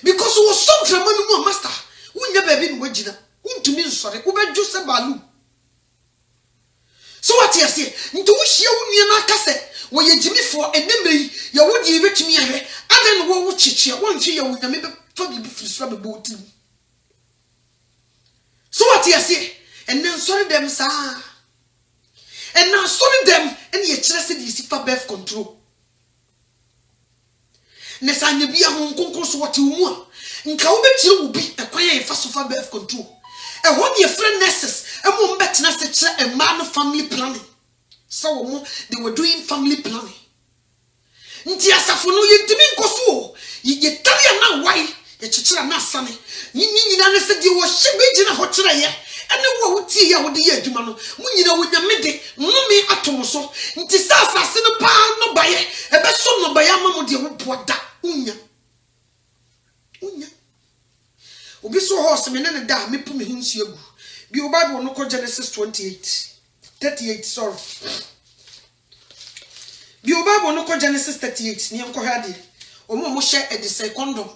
because we so from no master unya baby no wagina untumi nsore ubedju se balu. So what you say nti wo hia wo na akase wo ye gimifo enemre ye wo di betumi ahwe aden wo chichia wo nhwe ye wo nyame be fa bi frisra be botim. So what you say and then sorry them sa and now sorry them and ye kire se di sifa birth control nesa nya bia ho nkonkon so wote mu a nka wo betire wo bi ekwan ye fa so fa birth control e ho ye friend nurses e mo mbetena se kire e man family planning so wo they were doing family planning nti asafo no ye ntimi nkoso ye talia na wai ye kikira na asane nyina ne se di wo hye be gina ho kire ye ene wo wuti ya wo de ye adwuma no munyina wo nyamede mumi atom so nti sasase no pa no baye e be so no baye amamo de wo poda unya obi so horse me ne da me pu me hunsu agu bi o Bible no ko Genesis 38 sorry bi o Bible no ko Genesis 38 ni enko hade omo mo share e de say condom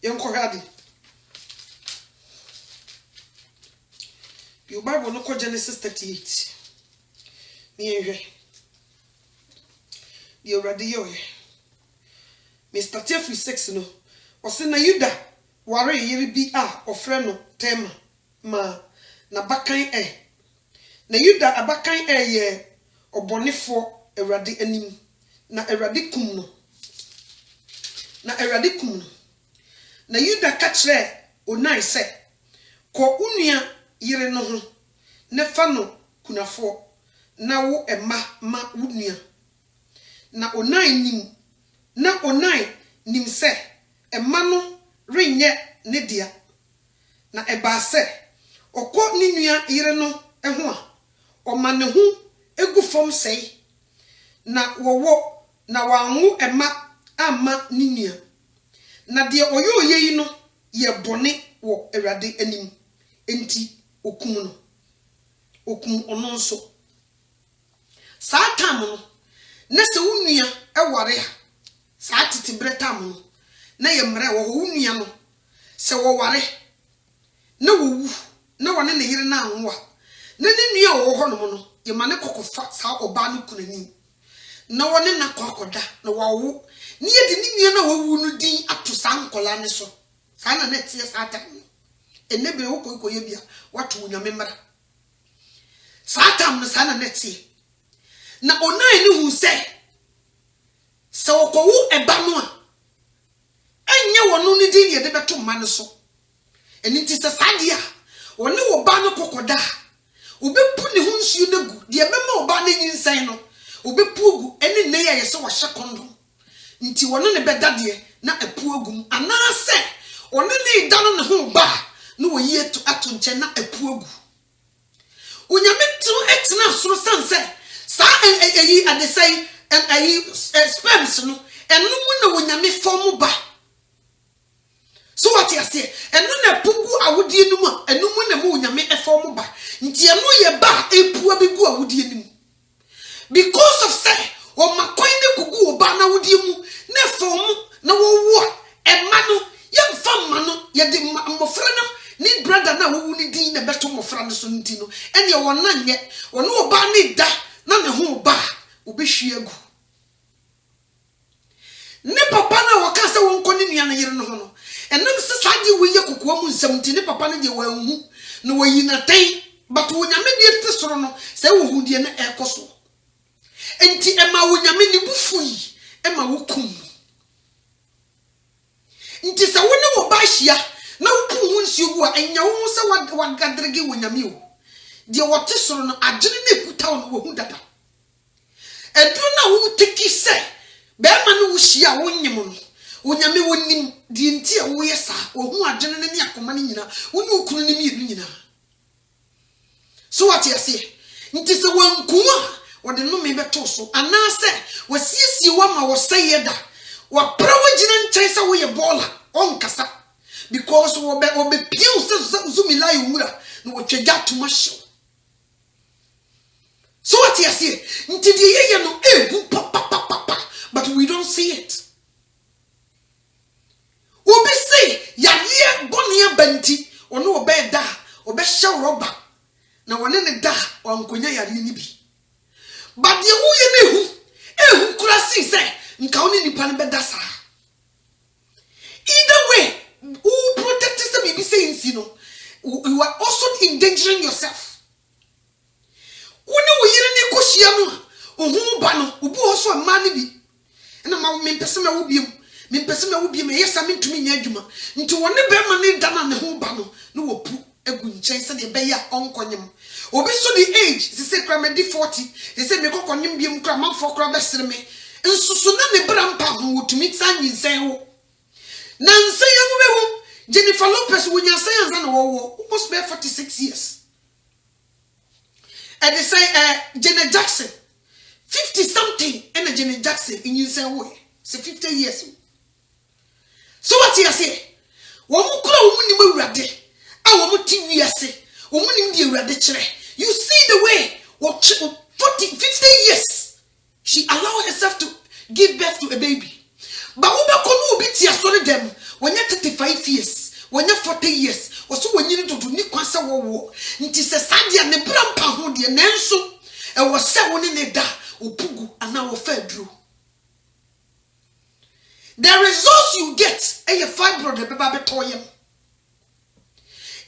yenko hade your Bible no ko Genesis 38 ni ehwe the already yo Mr. Jeffrey 6 no o se na Yuda ware yeri bi a ofre no tema ma na bakan na Yuda abakan ye obonefo Awurade anim na Awurade kum no na Yuda ka kire onai se ko unua yire no ho ne fa no kunafo na wo ema ma unua na onai nim se ema no renye ne dia na eba se okọ ni nua yire no ho a o ma ne ho egu fom sei na wowo na wanwu ema ama ni nua na de oyoye yi no ye bone wo Awurade anim enti okum ono nso Satan no na se unua eware a saa tete bretam no na ye mre wo unua no se wo ware na wo na wone ne yire na anwo a na ne nua wo ho no no ye mane kokofa saa oba no kunani na wone na kokoda na wawo ni ye de ni nua na wawu no din ato saa nkola ne so saa na na tie Satan enebe wo koye bia wato unyame mra Satan no saa na na tie na onai ni hu se okowu eba no a enye wono ni din ye de beto ma ne so eni ti se sadia woni wo ba no kokoda obepu ne hu nsuo na gu de bema wo ba na nyinsan no obepu ogu eni ne ye se wo hye kondom nti wono ne beda de na epu ogum anase woni ne da no ne ho ba no wo yi ato nche na epu ogu unyame tu etna soro sanse sa eyi ade say ayi sperms no enu mu na unyame form ba so what you say enu na pugu awudie nu mu enu mu na mu unyame form ba nti enu ye ba epu abigu awudie nu because of say o makwan ne kugu oba na awudie mu na form na wo wo ema no ye fam ma no ye de mofra no ni brother na wo ni din na beto mofra no so nti no ene wona nye wona oba ni da na ne ho ba obehwie agu ne papa na wakasa won koni nua na yire no ho no enam se saje wo ye kokoa mu nsam nti ne papa no je wanhu no wayi na tai but wo nyame die te soro no se wo hu die na ekoso enti ema wo nyame ni bufu yi ema wo kum nti se wo ne wo ba hia na wo pu hu nsuo gu a enya wo se wagadrege wo nyame o die wo te soro no agene na ekuta wo hu dada edu na wo teki se be ma no wo hia wo nyem no wo nyame wonim die nti a wo yesa wo hu agene ne ne akoma ne nyina wo ne okunu ne mi nyina so what you say nti se wanku a wo de no me beto so anase wo siesie wa ma wo sayeda wo prawo gina nchen se wo ye bola onkasa because wo be piu se zumila yura no wo twega to masho so what you say nti de ye no ebu papa but we don't see it obi say ya ye bonia banti ono obe da obe hye roba na wone ne da wankonya yare ni bi but ye wo ye ehu kura si say nka woni nipa ne beda sa either way who protect some be saying you you are also endangering yourself woni wo yire ne kohia no ohu ba no obu oso ma ne bi na ma me pese me wo biem yesa me ntumi nya adwuma nti woni be ma ne da na ne ho ba no wo pu egu nchen se de be ya onkonyem obi so the age se se kra me di 40 se me kokonyem biem kra manfo kra be sere me nsusu na ne bra mpa ho wotumi tsan nyinsen ho na nsen ya mo be ho Jennifer Lopez wonya say na wo almost be 46 years and they say Janet Jackson 50 something and Janet Jackson in nyinsen wo say 50 years so what you say wo mu kura wo mu ni mawurade a wo mu ti wiase wo mu ni di awurade kire you see the way what 50 years she allowed herself to give birth to a baby Ba wo be ko no obi ti asori dem. Wonya 35 years, wonya 40 years. Oso wonyini dodo ni kwasa wo. Nti se sadia ne brampa ho de nanso e wo se woni ne da opugu ana wo fa aduro. The results you get a fibroid the baby toyem.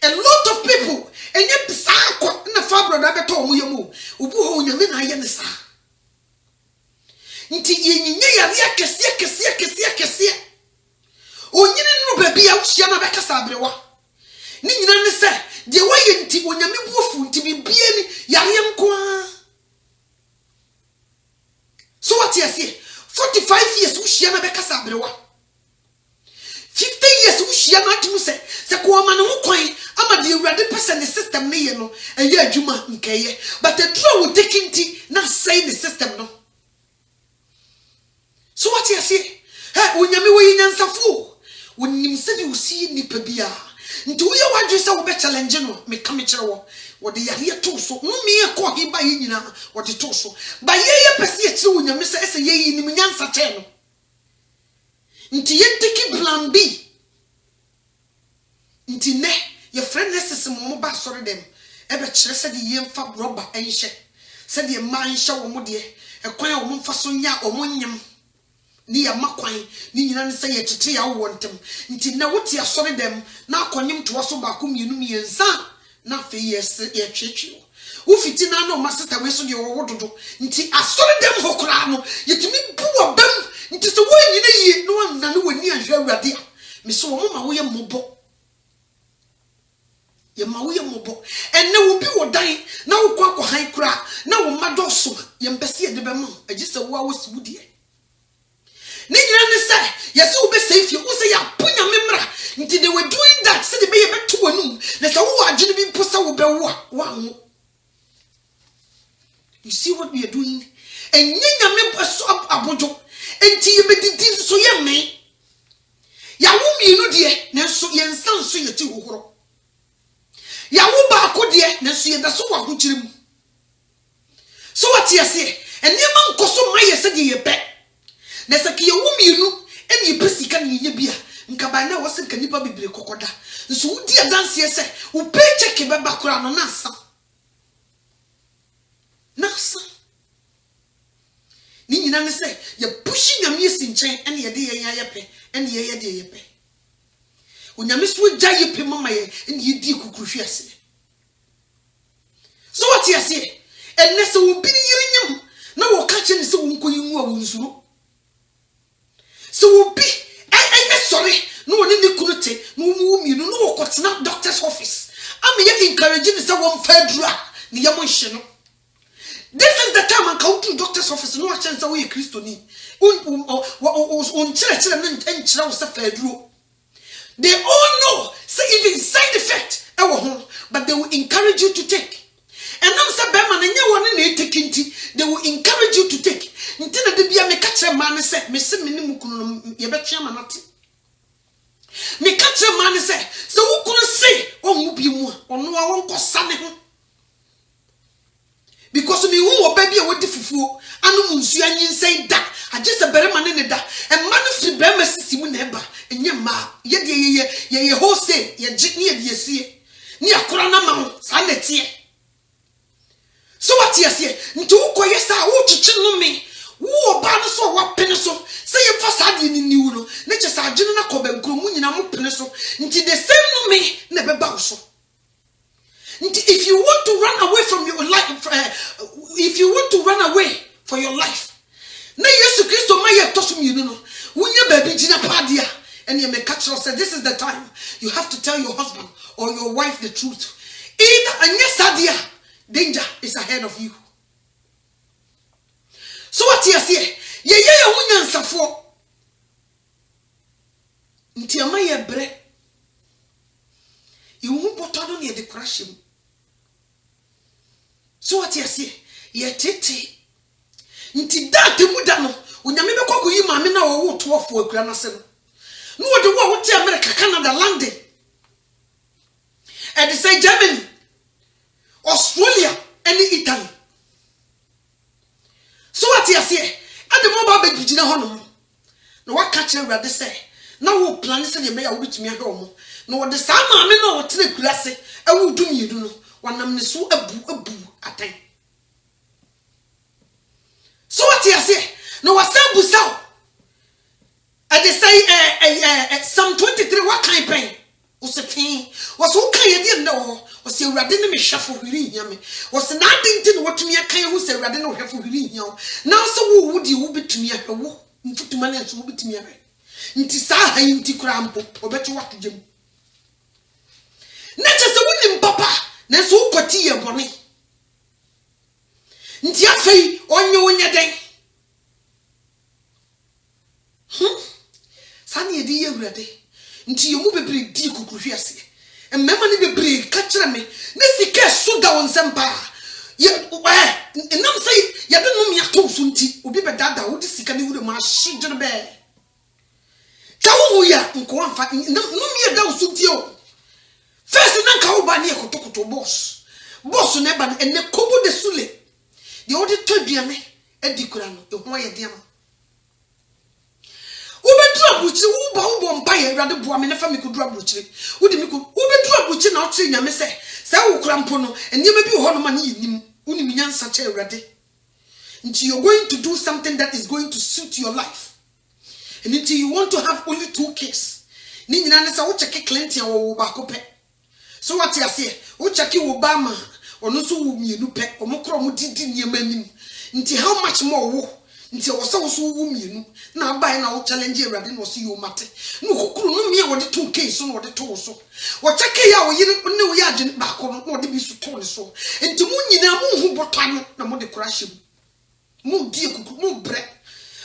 A lot of people and yet besako na fibroid the to mu yemu. Obu ho nyame na ye ne sa. Nti yenye ya kese. Onyine no baby a wuhia na bekasa abrewa. Ni nyina ne se de waye nti onyame buofu nti bibie ni yare nko. So what you say? 45 years wuhia na bekasa abrewa. 50 years wuhia na atumu se ko ma ne ho kwan ama de awurade person the system ne ye no eye adwuma nkeye but the draw will take nti na say the system no. So what you say? Hey, onyame wo yinyansafo wonim se de usi nipa bia nti wo ye wadwe se wo be challenge no me ka me kire wo de yare to so no me e ko hi ba yi nyina wo de to so ba ye pese ye kire onyame se ese ye yi nim nyansa che no nti ye ntiki plan B nti ne ye friend necessary mo ba sori dem e be kire se de ye mfa rubber enhye se de ma enhye wo mo de e kwan a wo mfa so nya o mo nyam ni ya makwan ni nyina ne say tete ya wo ntem nti na wote asori dem na akonyem to so ba ko mienu miensa na fe yes ye twetwe wo fiti na na o ma sister we so de wo dodo nti asori dem hokura no yetimi buwa bam nti so wo nyina yi no wanna no wani ahwe awurade a me so wo ma wo ye mobo ye ma wo ye mobo enne wo bi wo dan na wo kwa han kura na wo madoso ye mpese ye de bem agise wo a wo si wudie Nina ne say, yes, you be safe. You say, ya punya memra. Until they were doing that, said they be a bit too new. Let's all actually be posta will be one. You see what we are doing? And Nina member so up abojo. And tea be did so ye me. Ya wumi no dear, Nanso yen san so ye ti horo. Ya wo ba ko dear, Nanso ye da so wa ho chirim. So what you say? And ye man koso my said ye bet. Nesa ki yewumienu eni pesika ni ye bia nka ba na wose nka nipa bibire kokoda nso wudi adanse ese wo paycheck be bakura no nasa ni nyina ne se ye pushi nyame esi nchen eni ye de ye ya yepe eni ye de ye pe onyame so gya yepe mama ye eni ye di kukuhwe ase. So what you say enese wo bi yiri nyim na wo ka che ne se wo nkoyi mu a wo nsuro. So will be sorry, no one in the community, no woman, no what's doctor's office. I'm encouraging someone federal, the emotion. This is the time I come to doctor's office, no chance away Christoni. Church and Charles federal. They all know, say even side effect, our home, but they will encourage you to take. And I'm so bad man, and you want to take it, they will encourage you to take. Until the Bia me catch a man said, Miss Minimukum, you bet your manati. Me catch a man said, so who couldn't say, oh, you be more, or no, I won't cost something. Because me who baby a what difficult, and no say that, I just a better man in the that, and man of the bear messi would never, and your ma, ye whole say, ye jitney, ye see, near Corona Mount, Sanetia. So what you say? Nti wo yesa wo chichi no me wo ba no so wa pene so say ye fast ade ni niwu no na che sa adwene na ko bankro mu nyina mo pene so nti the same no me na be ba so. Nti if you want to run away from your life if you want to run away for your life na Yesu Kristo ma ye to so mienu no wunya ba bi gina pa dia and you may catch us say this is the time you have to tell your husband or your wife the truth. Either anya sadia danger is ahead of you. So what you say? Ye wunyansafo. Nti ama ye bre. You won't put on your decoration. So what you say? Ye tete. Nti da temuda no. Unyame be kwaku yi maame na wo to ofo akura na se no. No wo de wo te America, Canada, London. And they say Germany, Australia, and Italy. So what you say? And the mobile baby jina hono. No what catch Awurade say na wo plan say ye me ya wo bitumi ahwe omo na wo de sa maame na wo tene kurase awu dum yidu no wanam ne so abu atan so what you say no wasabu saw I dey say Psalm 23 what kind pain Usefin was who can you didn't know was you radin me shuffle within him was nothing to what me can who say radin no have within him now so would you be to me a wo to manage will be to me nti saa nti krampo obeto what gem na chese wonim papa na so ukoti ye bone nti afei onye den sani edi ye wurade nti yemu bebre di kukuhwe ase emmema ne bebre ka kire me ne sika suda won sempa ye enam say ye de no me ato so nti obi be dada wo di sika ne wure ma hye be tawo ya nko amfa no me da so nti o first na ka wo ba ne ekotokoto boss ne ba ene kobo de sule de odi toduame edi kura no eho ye de am Ubedu abuchi uba mpa ye Awurade boa me na fa me kudu abuchi udi me ku ubedu abuchi na otre nyame se wo kura mpo no eniyema bi ho no ma ne yinim uni mi nyansa che Awurade until you're going to do something that is going to suit your life and until you want to have only 2 kids ni nyina ne se wo check client wo ba ko pe so what you say wo check wo ba ma ono so wo mienu pe omokro mo didi niyema nim until how much more wo nti wo so wu mienu na bai na wo challenge Awurade no so yo mate no kokuru no me wo de 2 case no wo de to so wo cheke ya wo yire ne wo ya agene ba ko no wo de bi so to ne so nti mu nyina mu hu botano na mo de crash mu die kokuru mu bre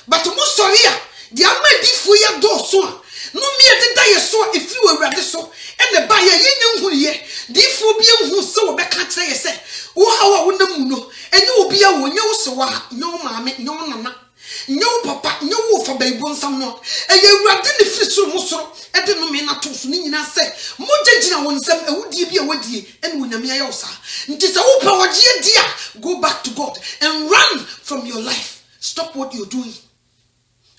but mu sorry a di amadi fu ya do so no me de da ye so efi wo Awurade so e ne ba ya yenye nhuriye di fu bi hu so wo be ka kire ye se wo hawa wo na mu no enye obi ya wo nye wo so wa nye wo maame nye wo nana nye wo papa nye wo fa baibo nsam no eye Awurade ne firi so mo soro e de no me na to so ni nyina se mo jejina wo nsam ewudie bi a wadie ene wo nyame ayo sa nti se wo pa wogye dia go back to God and run from your life stop what you're doing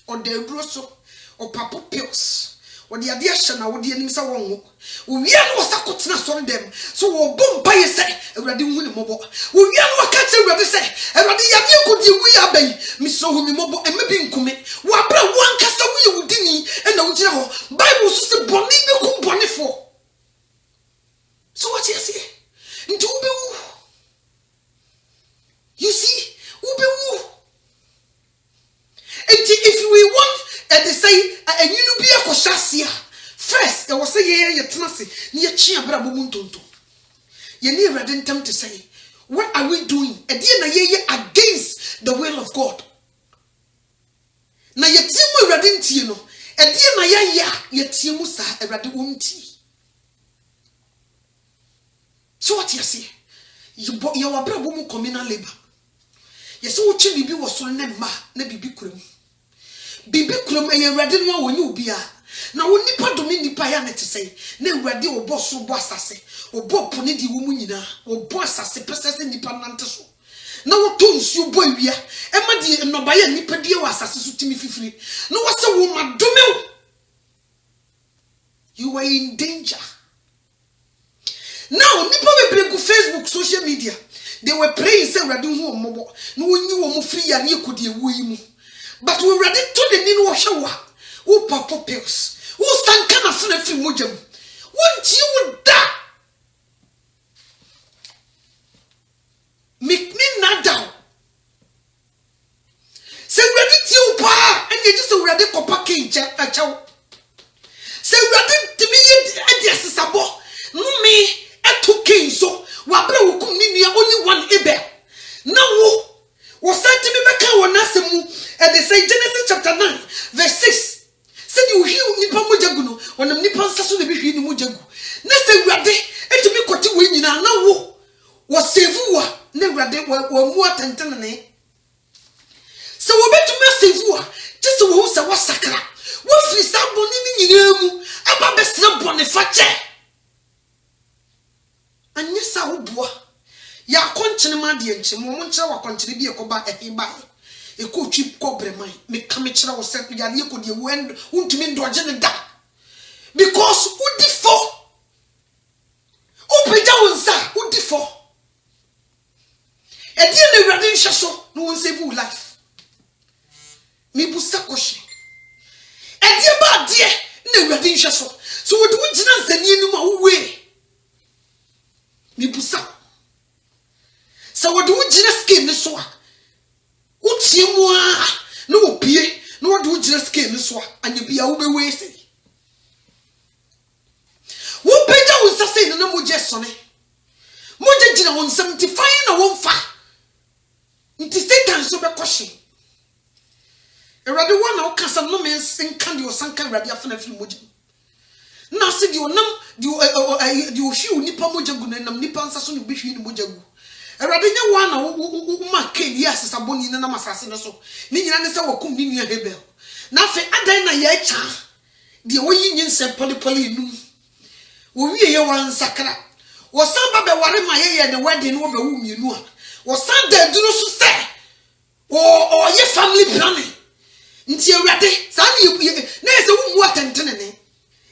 or the broso or papa pills or the idea shana wo de anim sa won ho wo wi an wo sakotena so dem so wo bomba ye se Awurade hu ne mobo wo wi an wo ka che Awurade se Awurade ya bi ko di wi abai mi so hu mi mobo e mebi nkume wo abra wo ankasa wo ye wudini e na wo gire ho Bible so se boni be ku boni fo so what you say nti wo be wu you see wo be wu and if we want they say and you be a koshasia first there was say ye tenase ni ye chia bra bo muntonto ye ni Awurade ntam to say what are we doing e dey na ye against the will of God na ye tie mu Awurade ntie no e dey na ye tie mu sa Awurade wonti so what you say you wa bra bo mu communal labor ye so wo chi bibi wo so ne ma na bibi kuram bibi kuram e Awurade no wonye obi a na wo nipa domi nipa ya net say na Awurade wo boss wo asase wo bopo ne di wo mu nyina wo boss asase pesese nipa nante so na wo to nsu bo awia e ma di noba ya nipa die wo asase so timi fifiri na wo se wo madome you were in danger now nipa bebre go Facebook social media they were praying say Awurade hu omobo na wonyi wo mu free ya na ekodi ewu yi mu but we ready to the ninu wo hwewa wo papa pills wo sanka na funa free mojam wonti wo da make me nada say ready ti wo pa and you just ready ko package a chaw say ready to be e asisabo no me eto kin so wa bra wo kum ni nua only one ebe na wo santi me meka wo nasemu and they say Genesis chapter 9 verse 6 said you heal nipa mojagu no wonam nipa nsaso na bi hwi ni mojagu na say Awurade etimi kwoti wo nyina na wo save wa na Awurade wo mu atenten ne so wo betumi save wa just wo se wo sakra wo free saboni ni nyina mu aba besra bone fache anya sa wo boa ya konchene ma de enche mo nche wa konchene bi ekoba ehiba e ko twi kobre man me ka me kira wo se yare ko de when untimi ndoje ne da because udi for opeja wonsa udi for e die ne wrade nhye so no won save life me busa koshi e die ba die ne wrade nhye so wo de wugina nsani enu ma wo we me busa so wo de wugina skin ne so a utie mu a no opie no wo de wugina skin ne so a anya bia wo be we se wo peja wonsa se na mo je sone mo je gina won 75 na won fa nti Satan so be question erade wona o kasa no men nka de o sanka erade afana fili moje na se de onam de o hwi nipa moje gu na nam nipa nsa so ne be hwi ne moje gu erade nya wana wo ma ken yi asesa boni na masase no so ni nyina ne se wakum ni nua Hebel na fe adan na ya cha de wo yi nyinse polepole enum wo wie ye wan sakra wo san ba be ware ma ye ne wedding no be wu mienu a wo san da duro so se o ye family planning nti ewrade san na ese wu mu atentene ne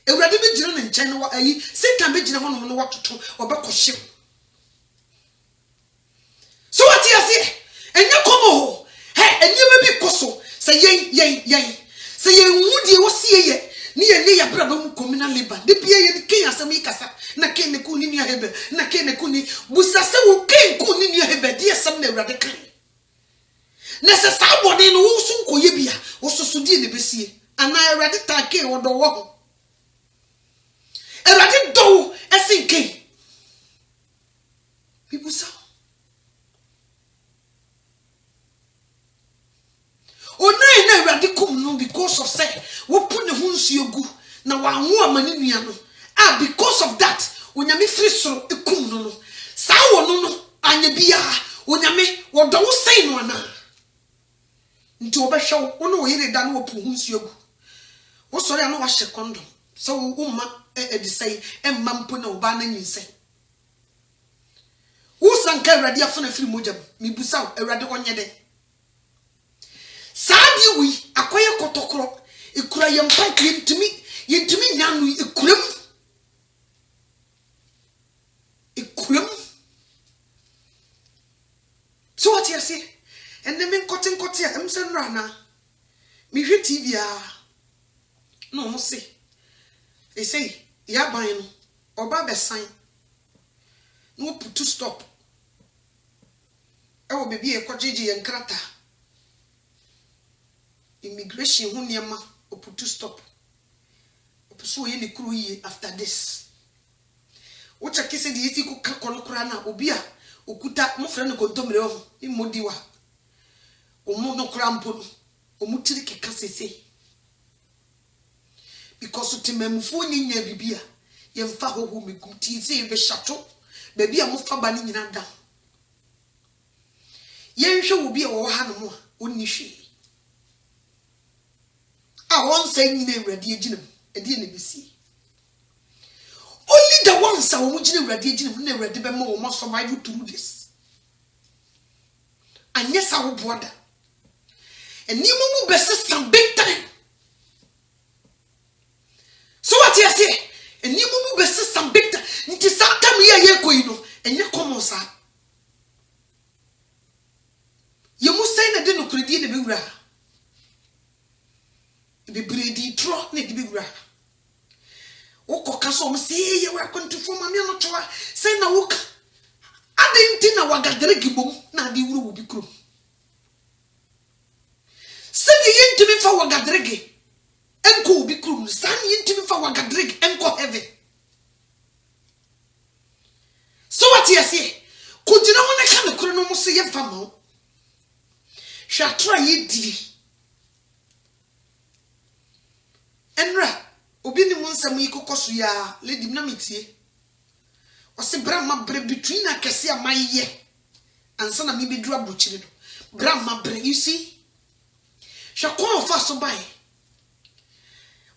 ewrade be gina ne nchen no ayi Satan be gina hono no watoto obekohye so what you say enye komo he enye be bi koso se yen se yen wudie wo sie ye ni ye ne ya bra ba mu communal labor de bia ye ken asem yi kasa na ken ne ku ni nua Hebel na ken ne ku ni busa se wo ken ku ni nua Hebel de asem na ewrade kan na se sa body no wo sun koye bia wo soso die ne besie ana ewrade ta ken wo do wo ho ewrade do esin ken people say onai na ewrade kom no because of say wo put ne ho nsuogu na wa ho amani nua no because of that onyame free soro ekum no no sa wo no anya bia onyame wo do wo sei no ana nti obehwe wo no wo yire da no wo pu ho nsuogu wo sori ana wa hye condom so wo ma edisai emma mpo na oba na nyinse wo sanka ewrade afana free mojam mi busa ewrade onye de saadi wi akoye kotokro ikura yempa yentimi nyanu ikuram so what you say and then men cotton am sen rana mi hwe TV no mo say they say ya ban no oba be sign no put to stop e wo bebi e kwajeje ye nkrata immigration hu niema o put to stop so ye ne kuru yi after this wo check say the yiti ku ka kono kura na obi a okuta mo frɛ no kontomre ho imodi wa o mo no kura mpo no o mu tiri keka sese because utimemfo nyinya bibia ye mfa hoho meguti say be shato ba bia mo fa ba ni nyina da ye nhwe obi a wo ha no mo a onni hwe a won say nyina ewrade aginam edi na bisi only the ones a wo gina ewrade aginam na ewrade be ma wo mo survive through this anya sa wo boda eni mu be some big time so what you say eni mu be some big time nti sometime ye koyi no enye common sa ye mu say na de no kredi na be wura be bredi tro na de be wura wokoka so mo say ye wa kontifo ma me no twa say na woka adenti na wagadere gibom na de wuro wo bi kro say ye ntimi fa wagadere ge enko bi kro san ye ntimi fa wagadere ge enko heaven so what you say kujina wona ka ne kro no mo say ye fa ma hwa tra ye diri enra obi ni munsam yi kokoso ya lady na metie o se brama bre between akese amaye ansa na me bedru abrochire do brama bre you see shakon of us by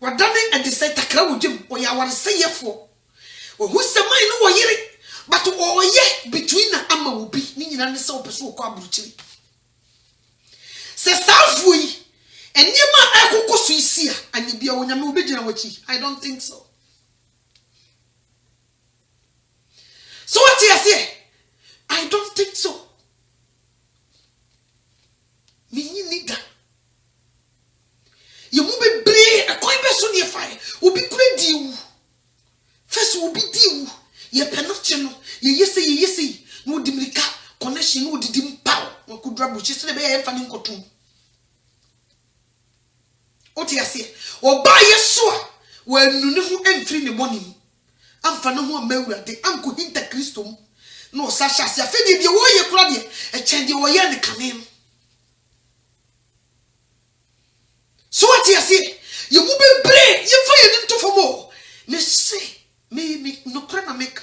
wadane and the say takra wodjem o ya ware say yefo o hu semai no wo yire but o ye between na ama obi ni nyina ne se o peso ko abrochire se Se safu yi enima akoko so isi a anibia wonyame obegina wachi. I don't think so. So what you say? I don't think so. Me need that. You move be brave. A coin person near fire. Will be great deal. First will be deal. Ye penocino. Ye say. No dimrika. Connection no didim pow. No could drop which is the way I'm fanning cotton. What you say? Or buy your soul. Well, no entry in the morning. I'm fanning one mewra. The uncle hinter Christum. No, Sasha, si afedi the warrior crabby. A change your way and come. So what you say? You move be brave. You fire into for more. Me say, me no crana make.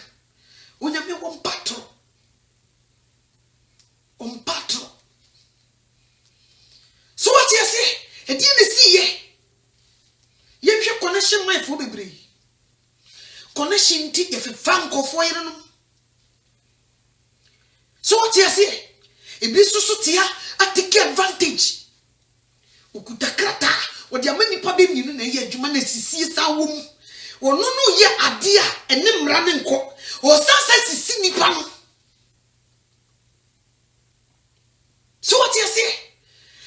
When you make one battle. On battle. So what you say? And you see ye. You have connection my for be brave. Connection tea if you fank of fire. So what you say? It be so tia. I take advantage. Ukutakrata wodi amani pa be mienu na ye adwuma na sisi sa wom wono no ye ade a ene mra ne nko o sansa sisi nipa no. So what you say?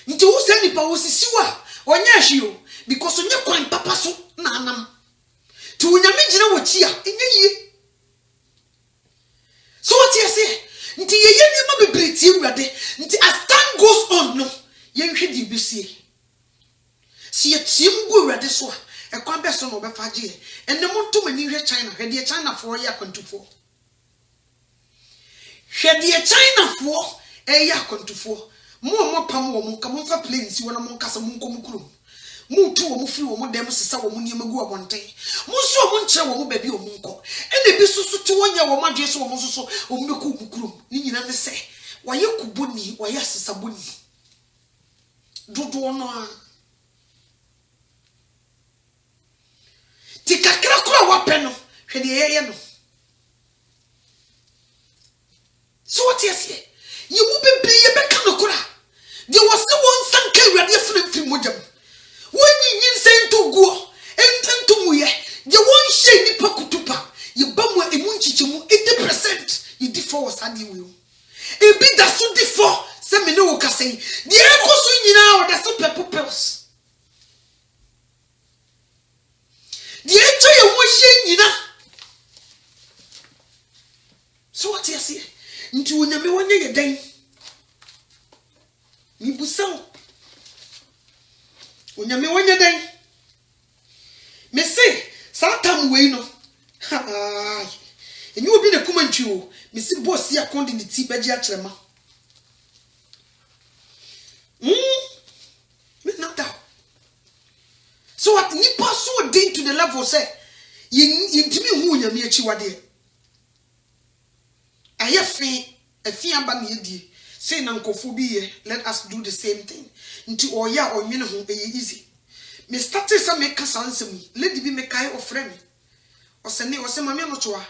Nti wo se nipa wo sisi wa onya ahio because onye kwan papa so na anam ti wonyame gina wachi a enye yie. So what you say? Nti ye nipa bebre ti ewurade nti as time goes on no ye nhwe di bisie. Si ye tiem go rade so e kwan be so no be faje enne mo nto mani hwe China hwe de China for ya kwantufo hwe de China for e ya kwantufo mo pam wo mo ka mo fa plane si wona mo nkasa mo nkom kurum mo tu wo mo firi wo mo dem sesa wo mo niam gu abonten mo so mo nkyere wo mo ba bi wo mo nko ene bi susu ti wonya wo ma dwe so wo mo susu wo mo beku mo kurum ni nyina ne se waye kuboni waye sesa boni dodo no a Tikakra kura wapeno hwe de yeye no. So what you say? You will be beka no kura. There was no one sanka awurade afiri mojam. When you say to go and to muye, you won't share nipa kutupa. You bamu emu nchichemu 80% you differ was adi will. E bi da so differ se me no ka say. The ekoso nyina o da so pepopels. So what you say? Nti wonyame wonye ye dan. Mi busaw. Wonyame wonye dan. Me say, satam we no. Ha. Enyu obi na kuma ntwi o. Me si boss ya kondi ni ti baji akrema. Me not that. So what nipa so dey to the level say yintimi hu nyame achi wade. Ayefe afi aba na yedie say na nkofo bi ye let us do the same thing nti oya onwene ho easy me started some make sansem lady bi me kai ofre me osene mama no toa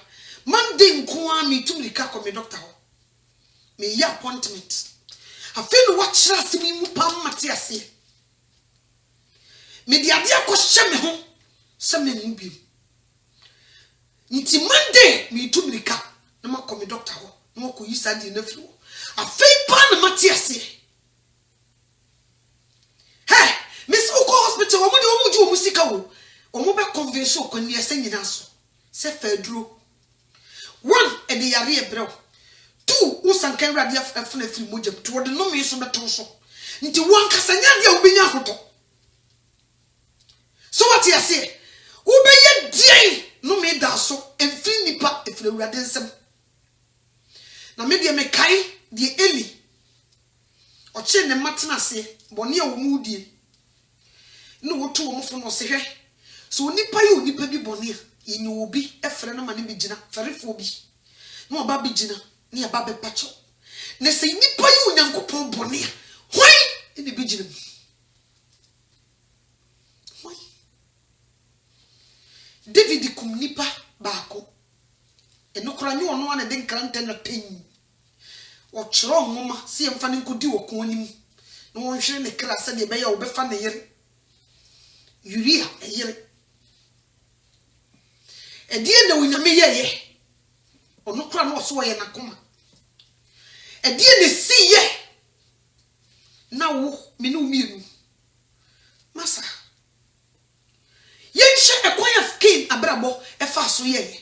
Monday nko a me tum rika ko me doctor ho me ya appointment afi no wa kira asemi mu pam mate ase me dia dia ko hye me ho se me mu bi nti Monday me tum rika na ma come doctor ho na ma ko yisa di na firi afei pa na mate ase hey miss oko hospital omo ju omo sika wo omo be convince ko ni ese nyina so se fedro one e de yare ebrew two usankan radio afuna firi mojam to de no me so beto so nti won kasanya dia obenya hoto so what you say ubeye die no me da so emfiri nipa efiri urade nsem na me de me kai de eli o che ne matena se bone a wo mu die no woto wo mfo no se hwe so nipa yi onipa bi bone a yenye obi efre no ma ne bigina ferefo bi no oba bigina ne aba be pacho ne se nipa yi onyankopon bone a hwan ne bigina hwan David kum nipa baako enokora nyi ono ana de nkrante na pen o chiro nwoma se yemfa ne nkodi wo ko anim no won hwe ne kra se de be ya wo be fa ne yere Uria yere edie na wonyame ye ono kra no so ye nakoma edie ne si ye na wo me no mienu masa yenhye ekwan of king abrabo efa so ye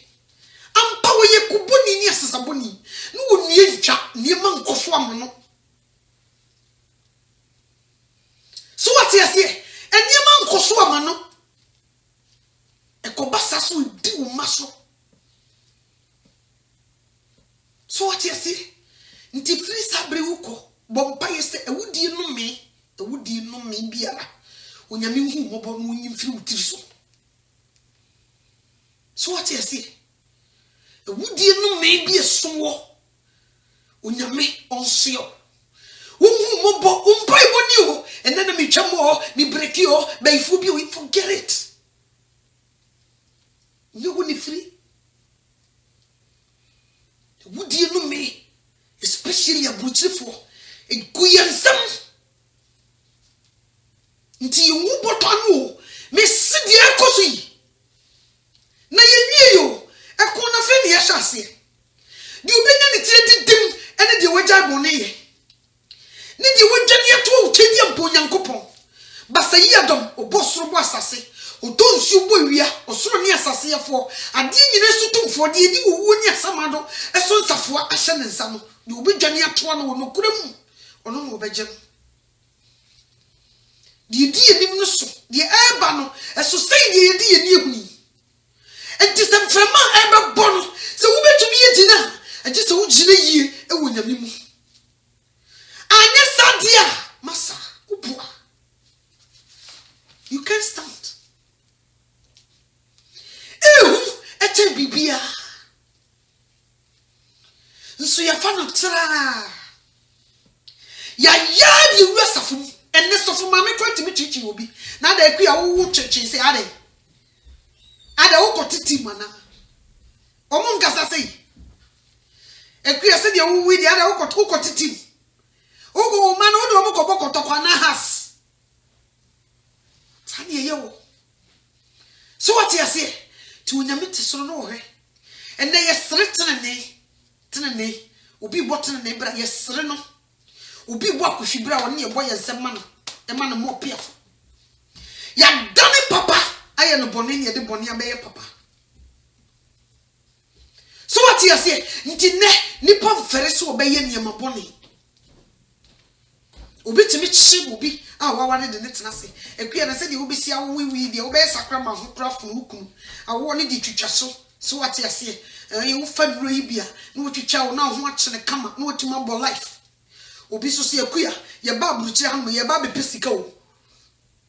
ampa wo ye kuboni ni asesaboni no wo nie ntwa nie man kofo amono so what you say enie man kofo amano ekobasa so di wo maso so what you say nti free sabre wuko bompa yese ewudie no me biara onyame hu mobo no nyim firi wutiri so what you say ewudie no me bi esowo onyame onsio hu mobo umpa iboni o enana me twamo me breki o baifu bi o forget it you go ni free ewudie no me especially abruchifo eguyansam nti wu botanu me sidie ekoso yi na yenwie yo ekona fe ne yahase di obenya ne tire didim ene de wagya bone ye ne de wagya ne to twedi ampo nyankopon basa yi adom obosoro bo asase odonsu bo wia osoro ne asase yefo ade nyine sutumfo de di wo ni asamado eso nsafo ahye ne nsa no de obedwa ne ato no no kuram ono no obegye di enim no so di eba no eso sei di eni ehuni enti se mframa eba bono se wo betumi yegina enti se wo gina yie ewo nyame mu anya sadia masa ubua you can't stand ete bibia nso ya fa no tra ya di wesafum enne sofo ma me kwantimi chichi obi na da ekua wo chichi se ade wo kotiti mana omo nkasa sei ekua se de wo wi de ada wo kotiti wo mana wo de omo kobokotokwa na has tani yewo so what you say to nyame tisoro no he enne yesre tenene obi botene ne bra yesre no obi bo akohwibra woni ye boye nsema no e ma no mo piafo ya dane papa aye no bone ne de bone abeye papa so what you say nti ne nipa mfere so obeye niema bone obi timi chi obi waware de ne tenase ekua na se de obi sia wo wi de obeye sakra ma ho krafo hukun awo ne di twitwa so what you say ye wo faduro yi bia na wo twitwa wo na ho akyene kama na wo tima bo life obi so se ekua ye ba bruchi ha ye ba be pesika o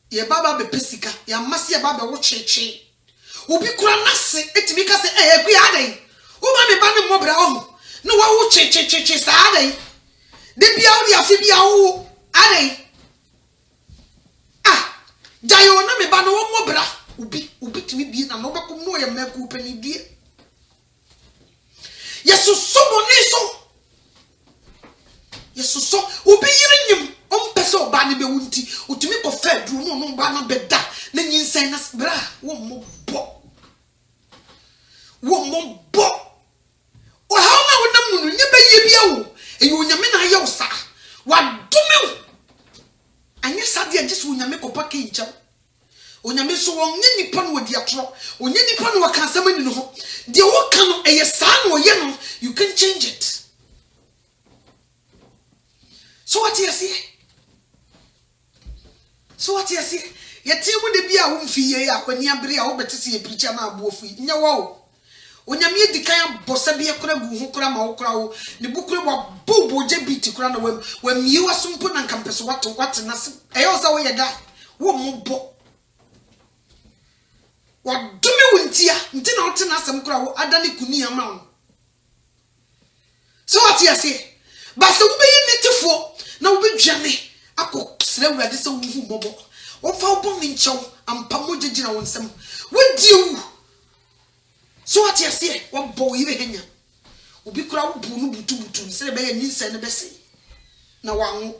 ye ba be pesika ya mase ye ba be wo cheche obi kura nase etimi ka se ekua adan wo ma me ba ne mobra ho na wo cheche sa adan de bia wo ya fi bia wo adan jayo na me ba no wo mobra obi timi bi na no bekom no ye maku pani die yeso so obi yirinyim ompeso ba ne be wunti otimi ko fa duro no ba na beda na nyinsen na bra wo mobbo o ha na wo na munu nye be ye bia wo e yo nyame na ye wo sa wa dome anya sade agye so nyame ko pake ncha onyame so wonye nipa no wodi atro onye nipa no waka asamani no ho de wo ka no eye saa no ye no you can change it so what you say ye ti mu de bia wo mfi ye ya kwani abere a wo betese ye preacher na abuofu nya wo onyame edikan bosa bia kora gu ho kora ma wo kora wo ne bukure wa bobo je biti kora na wa mie wasumpo na nkampeso wate na se eyo sa wo ye da wo mbo wa dumi wuntia nti na wote na asem kora wo adane kuni ama wo so what you say ba se wo be yi netifo na wo be dwane akọ sere wurade se wo hu bobo wo fa wo bon nchew ampa mogegina wo nsem wo diu so what you say wo bo yi be henya obi kura wo bu no butu sere be ya nyinsa ne be se na wanwo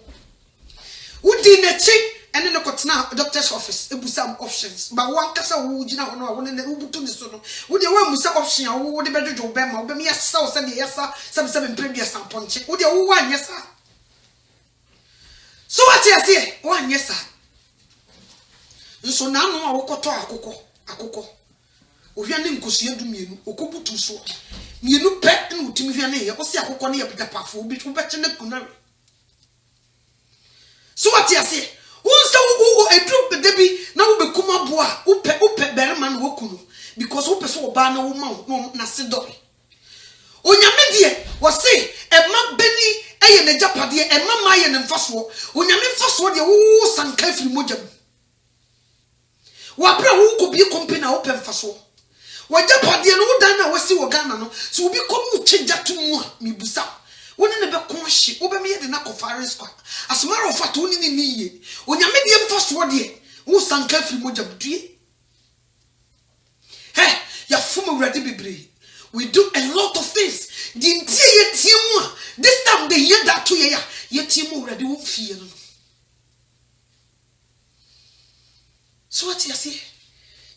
Udi nechi ene no kotena doctor's office ebusa options ba wan kasa wo gina ho no wo ne ubutu ni so no wo de wa musa option wo de bedojo be ma wo be me yasa wo se de yasa se mpredua samponche wo de wo wa nyesa so what you say wa nyesa nso na no a wo koto akoko ohia ne nkosua dumienu okobutu so mienu pe na utimi hia ne ye wo se akoko ne ye bedapafo obi wo beche ne kunare so what you say unsa wo edru debi na wo bekuma boa upe berema na wokunu because wo pese wo ba na wo ma na sedoi onyame die wo se ema beni eye na japade ema ma ye ne mfaso onyame mfaso de wo sanka firi mojam wo abra wo ko bi company na wo pe mfaso wo japade no wo dan na wo se wo Ghana no so wo bi ko mu chegya to mu a mibusa woni ne be konhye wo be me de na kofare squad asmaro fato woni ni niye onyame de mfaso de wo sanka firi mojam due ya fumu ready bebre we do a lot of things the entire team this time they hear that to your team already won't fear no so what you say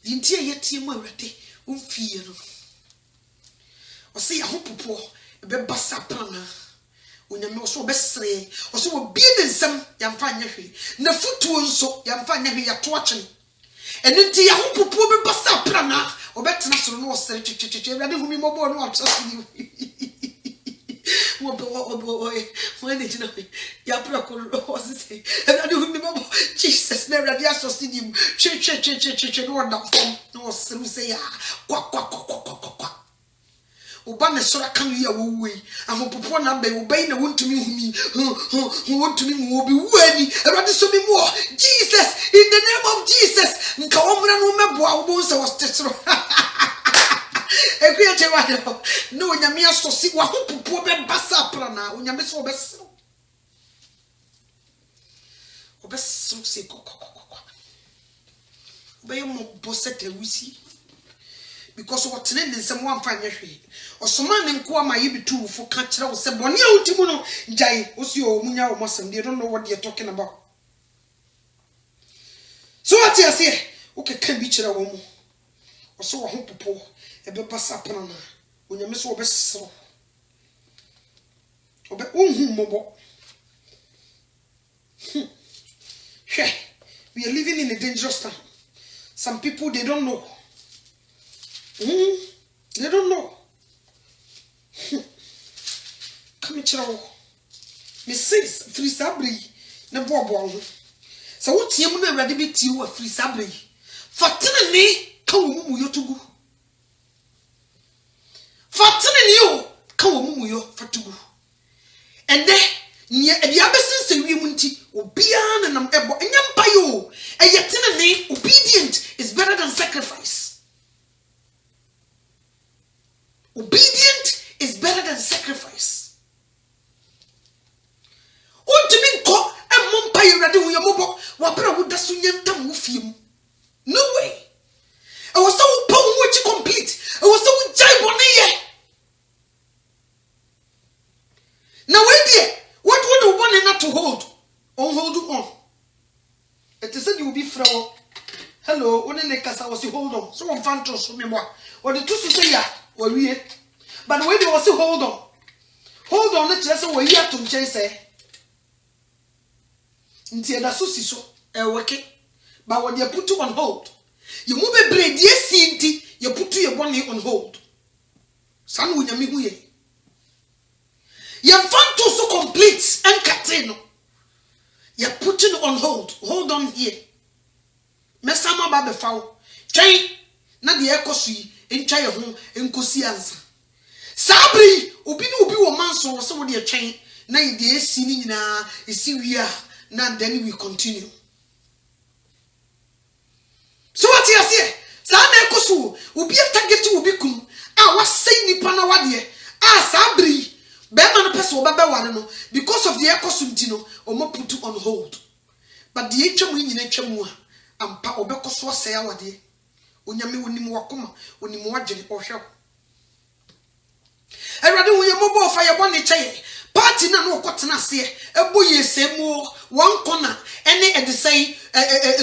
the entire team already won't fear no o say ya hopopo be basa plana onyame so be sere o so obi ne nsam ya mfa nya hwe na futuo nso ya mfa nya hwe ya to akyene enti ya hopopo be basa plana obetena soro no osere chichichi ready humi mobo no atso ni wo ne jina ya prokoro o se ready humi mobo Jesus na ready aso ni chi no wonder form no osere say ya kwa oba ne soro kan ya wo we ahopopo na be obai na wontumi humi wontumi mu obi wuani ready so mi mo Jesus in the name of Jesus nka omra no meboa wo so was tesoro ekuye chewa no nyame asosi wa hopopo be basa plana nyame so obesro se kokokokoko be mo bosete wusi because what ne nsem wan fa nyehwe osoma ne nko ama yibitu fo ka kire wo se bone a utimu no jai osi o munya o mosem they don't know what they are talking about so what you say okay can be kire wo mu oso wo hopopo ebe basa pana na onyame so obesro obe ohun mobo we are living in a dangerous time. Some people they don't know. They don't know. Come here, me says free sabri na bobo. So what you na ready be tiu free sabri. Fatene ni ka wo mu yo tugu. Fatene ni yo ka wo mu yo fatugu. And then nya e bia besin se wi mu nti obia na nam ebo enyampa yo. E yetene ni obedient is better than sacrifice. Obedient is better than sacrifice. Untimi nko emompa yirade wo yemobo wa bra wo daso nyentam wo fiem. No way. I was so power complete. I was so jai boniye. Now wait there. What would you want not to hold? Hold on. It is said you will be fraud. Hello, when the casa was hold on. So one fan trust me more. Or the truth say ya, or we but when they was hold on. Hold on, let's just say we have to chase. Ntia da so si so e working. But when you put you on hold, you move a bread, yes, inti, you put your money on hold. San when you me who ye. You want to so complete and catino. You're putting on hold. Hold on here. Mesama babe foul. Chain. Na the echo sui. In chai home. In kosi answer. Sabri. Ubi wo manso. Was somebody a chain. Na the sini na. See we are. Now then we continue. So what you say? Sana echo su. Ubi a target ubi kum. Ah was say ni pana wadie. Ah sabri. Because of the ecosumtino, or more put on hold. But the HM in HM and Pa Obeco so say our day. Unyami Unimwakuma, Unimwajin or show. I rather we are mobile fire one chair. party na no kwotena ase ebo yesemu one corner ene e de say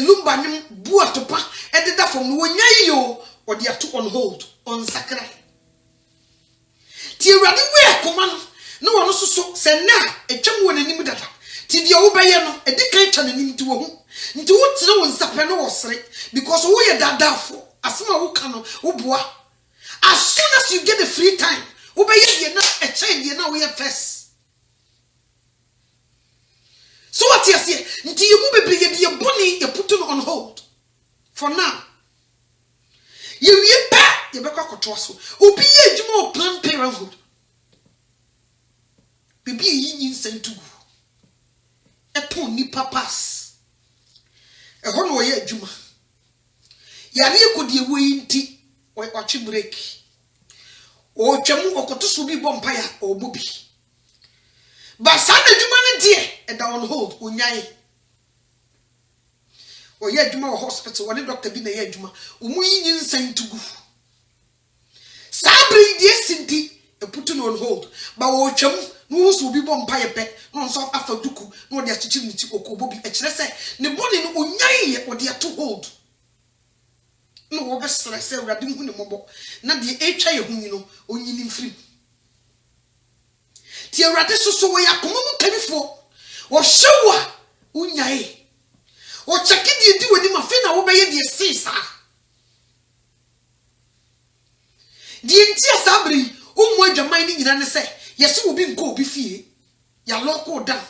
lumba nyum bu atopa e de da from no wonyan yo or they are on hold on sakra ti urade we akoma no wono so se na etwam won anim dada ti de wo beye no e de kan twa nanim ti wo hu nti wo tire won sapre no wo sere because wo ye dadafo asema wo ka no wo boa as soon as you get the free time wo beye de na e chen de na wo ye first so what you say nti you mu bebre ye de boni ye put on hold for now you ye pa ye be kwa koto so obi ye adwuma o plan parenthood bibi yi nsentu epon ni papas e ho no ye adwuma yare ekodi ewe nti wa chi break o twam okoto so bi bompa ya o bobi ba sa na adwuma ne de e da on hold onyaye o ye adwuma wo hospital woni doctor bi na ye adwuma umu yi nsentu sabri die sinti e put on hold ba wo twam no so bi bompa ye pe no so afa duku no de achichi nti okobo bi e kire se ne body no onyan ye o de to hold no wo be sere se urade hu ne mobo na de etwa ye hu ni no onyini mfiri ti urade so wo yakoma mu kanifo wo hyewa onyan o cheki di woni ma fe na wo be ye de sisa di nti asabri umu adwaman ni nyina ne se yesi obi nko obi fie ya loko down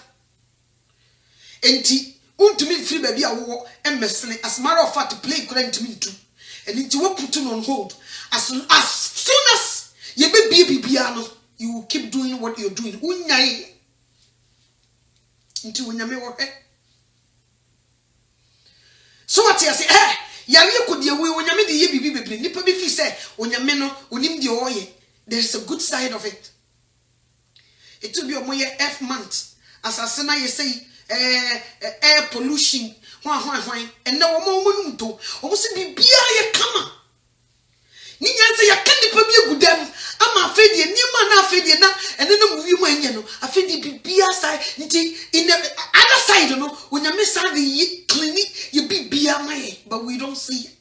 enti untumi mfiri ba bia wo emesene as matter of fact play kura ntumi ntu enti wo put on hold as soon as you be bibia no you will keep doing what you're doing unyai enti unyame wo so what you say yare kodie we unyame de ye bibi bebre nipa bi fi say unyame no onim de oye there is a good side of it. It will be a more F month. As I say, you say air pollution. And now a moment to almost be beer come. Ninya say I can't be good them. I'm afraid you near man afraid you now, and then you might know. I feel the beer side in the other side, you know, when you miss out the clinic, you be beer my, but we don't see it.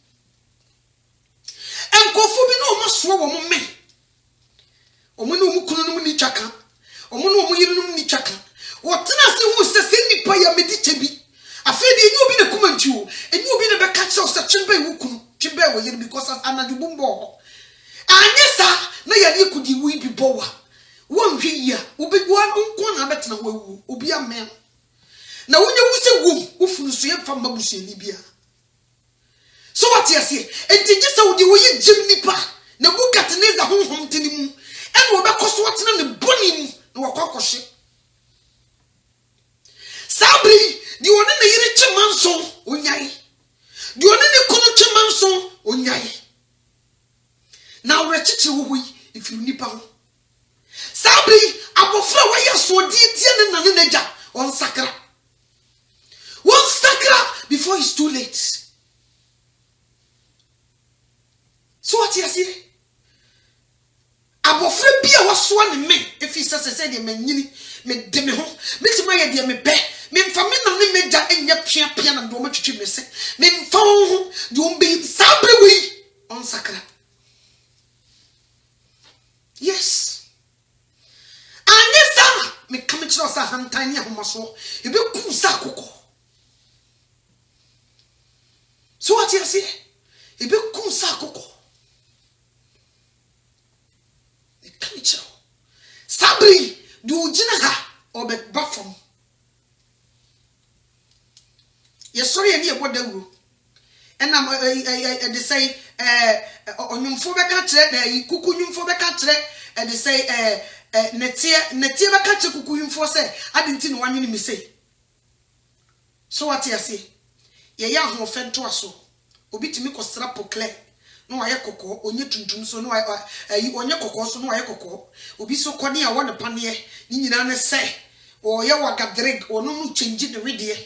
And go for me no more swallow me. Omono mu kunu no ni chaka omono mu yiri no ni chaka wotena se hu se nipa ya mediche bi afedi enyu obi na kuma ntu enyu obi na be ka che o se chimbe wu kunu chimbe wo yiri because anadubumbo anyesa na ya ni kudi wu bi bowa won hwe ya obi wan nko na betena wu obi amen na wonye wu se gum ufunu so ye fam babusu ni bia so what you say enti gisa wo di wo ye jim nipa na Nebukadneza honhom tinimu and we because what's in the bunny no wakoshe. Sabri, the one in the rich manson, unyai. The one in the konoche manson, unyai. Now retch we if you nip out. Sabri, abofra why you so dear and naneja on sakra. One sakra before it's too late. So what you see? Abofra bia waso ne me if he says say de manyini me de me ho me ti maye de me be me mfa me na ne meja enya pia na do matwetwe me se me mfa ho de on be sabre wi on sakra. Yes anisa me come to us hantani ahomaso e be ku sakoko. So what you say e be ku sakoko. Sabri, do jinaha or be buffum. Yes, sorry, I need what they will. And I'm they say, on your phobia cuckoo for the country, and they say, netia catch a cuckoo for say, I didn't know one me say. So what you say? Ye young offend to us so. Obit me cost strap clear. No aye koko onye tuntum so no ayi onye koko so no aye koko obi so kone a won panie ni nyina ne se o ye wagadreg ono no change the way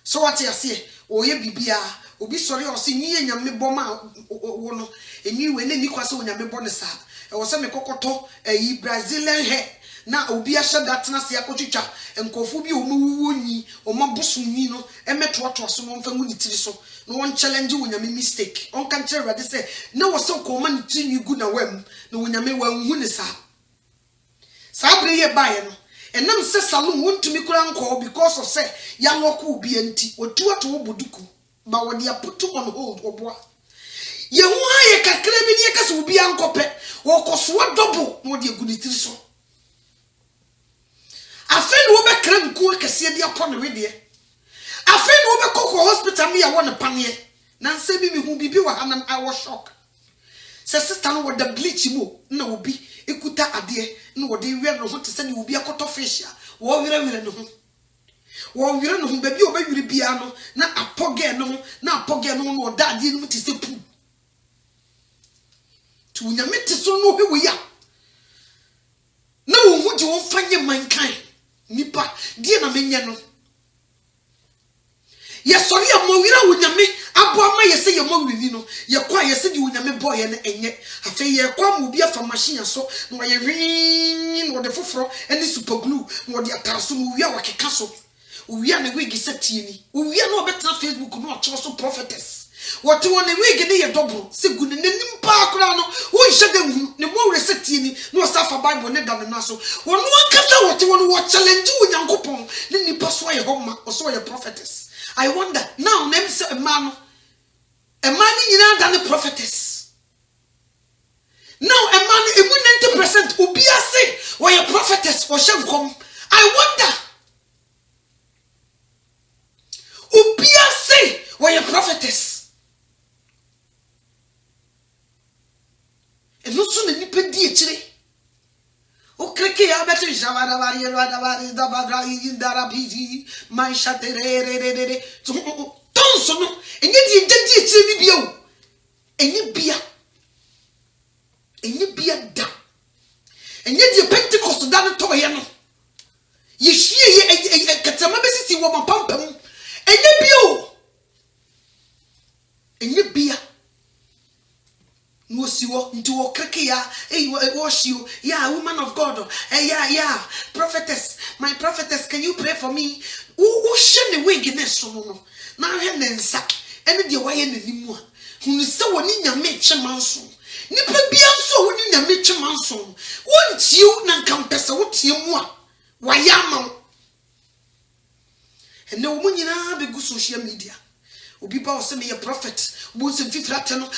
so what you say o ye bibia obi sori o se nyi nyame boma wo no eni we ne ni kwase onyame bo ne sa e wo se me kokoto ayi Brazilian hair na obi ahye dat na se akotwitwa enkofu bi omuwuwo nyi omaboso nyi no emetoato so no mfa mu nitiri so no won challenge wonyame mistake on kan kire rade say na wo so ko ma nitiri nyi gu na wam na wonyame wanhu ne sa bre ye bae no enam se salon wontumi kura nko because of say ya loko obi anti otuato oboduku ba wo dia put on hold oboa ye hu aye kakra bi ne kase obi ankope wo koso double no de aguditiri so afen wo be kra nku kase de apɔ ne wede afen wo be kokɔ hospital me ya wo ne panie na nse bi mi hu bibi wa hanam I was shock se sister no wo da bleach mo na obi ekuta ade na wo de wi no ho te se ne obi akoto fish a wo wira no ho wo wira no ho ba bi o ba wiri bia no na apoge no no da ade no te se pu tu nyame te so no hwe ya na wo hu je wo fanye mankan nipa die na menye no ye sori amowira wo nyame abo ama ye se ye mowiri no ye kwa ye se di wo nyame boy na enye afa ye kwa mo bi afa machine so no ye rin no de foforo eni super glue no de ataso no wi a wakeka so wi a na wigi setieni wi a na obetna Facebook no acho so prophetess what one wig ne ye double se gu ne nim pa akra no wo hye de hu ne mo resetieni no safa Bible ne da na so wonu ankasa what one wo challenge wo nyankopon ne nipa so ye homa o so ye prophetess. I wonder now name say a man nyina da ne prophetess. Now a man 90% obi ase wo ye prophetess wo hye nkom. I wonder obi ase wo ye prophetess. E no so na nipa di ekire o kreke ya beto javara bari da badra indarabi mai shaterere tonso no enye di ekire ni bia o enye bia da enye di Pentecost da no to ye no ye hie ye katama besisi wo mapampam enye bia o enye bia no siwo nti wo kreke ya worship yeah woman of God yeah prophetess my prophetess can you pray for me wo hye ne wig ne so no na hwe ne nsa ene de waye ne nimu a hunu se woni nyame chemanso nipa bia nso woni nyame chemanso wontiw na nkampesa wotie mu a waye ama ene wo nyina be gu social media obi ba o se me prophet once in 50 no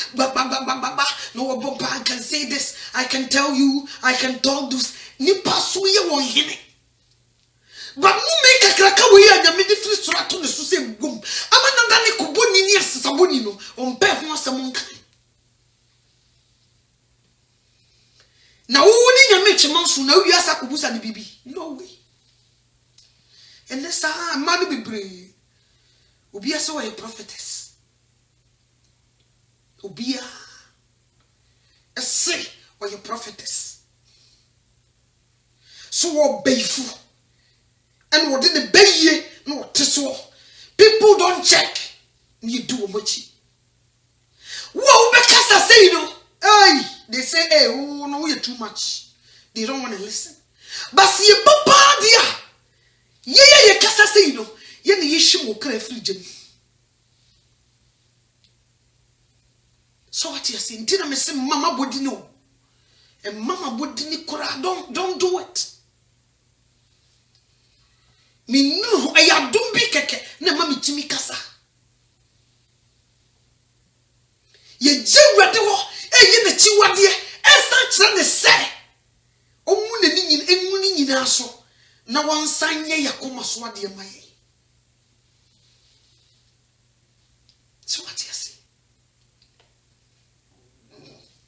no bomba I can say this I can tell you I can talk this ni paso ye won hene ba mu make kraka we ya nyame de free strato ne so se gum amananda ne koboni ni asesaboni no on pe ho asem nkan na wo ni nyame chimanso na wi asa kobusa ne bibi no way unless man be brave obi asa wa prophetess obia say or your prophetess so what bayfu and what did the baye no teso people don't check you do much what because I say no hey they say hey oh no you're too much they don't want to listen but see papa dia ye kasa say no ye ne yeshim wo kra free jam. So what you saying? Did I say mama body no? And mama body ni kora don't do it. Me no I don't be keke na mami timi kasa. Ye je wade wo ye na chi wade e san kire ne se. Omu na ni enu ni nyina so na wan san ye yakoma so wade maye. So what you say?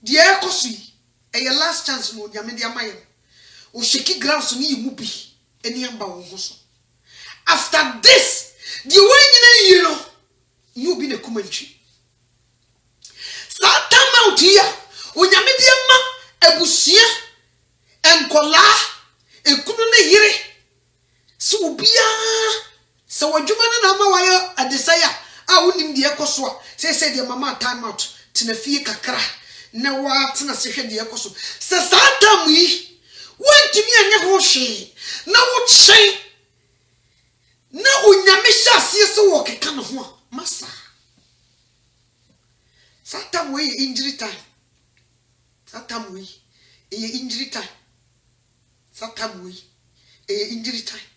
Dear Kosi, a last chance no Yamedia Mayan. O shaky grounds ni mu bi any amba so. After this, the way you know, you be the commentary. Satan out here, o Yamedia ma ebusia enkola ekunu ne yire. So bia so wadwuma na ma waya adesaya a wonim de ekoso a say the mama time out tina fie kakra na wa tena se hwe de ekoso se Satan yi want to me anya ho hwe na wo kyen na onyame hye asie so wo keka no ho masa Satam we injury time. Satam we injury time. Satam we injury time.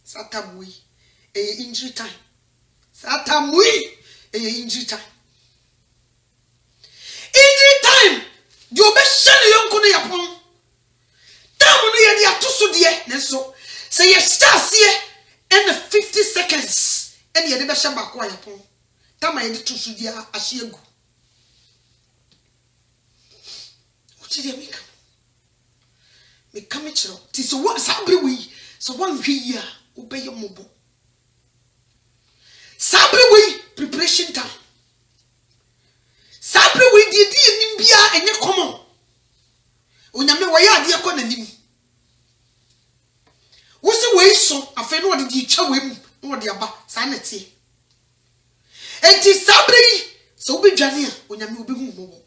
Satam we injury time. Satam we injury time. Injury time. You be shane yonko no yapon. Tam no ye dia to so de nenso. Say ye start here and 50 seconds and ye de be hye ba ko yapon. Tam ye de to so dia ahye agu. Me come chiro ti so what sabre we so one hwe a obeye mobo sabre we preparation time sabre we di nim bia enye common onyame wo ya ade ko nanim wo se we so afa no ode di twa we mu no ode aba sa na tie enti sabre so obi dwane a onyame obi hu mobo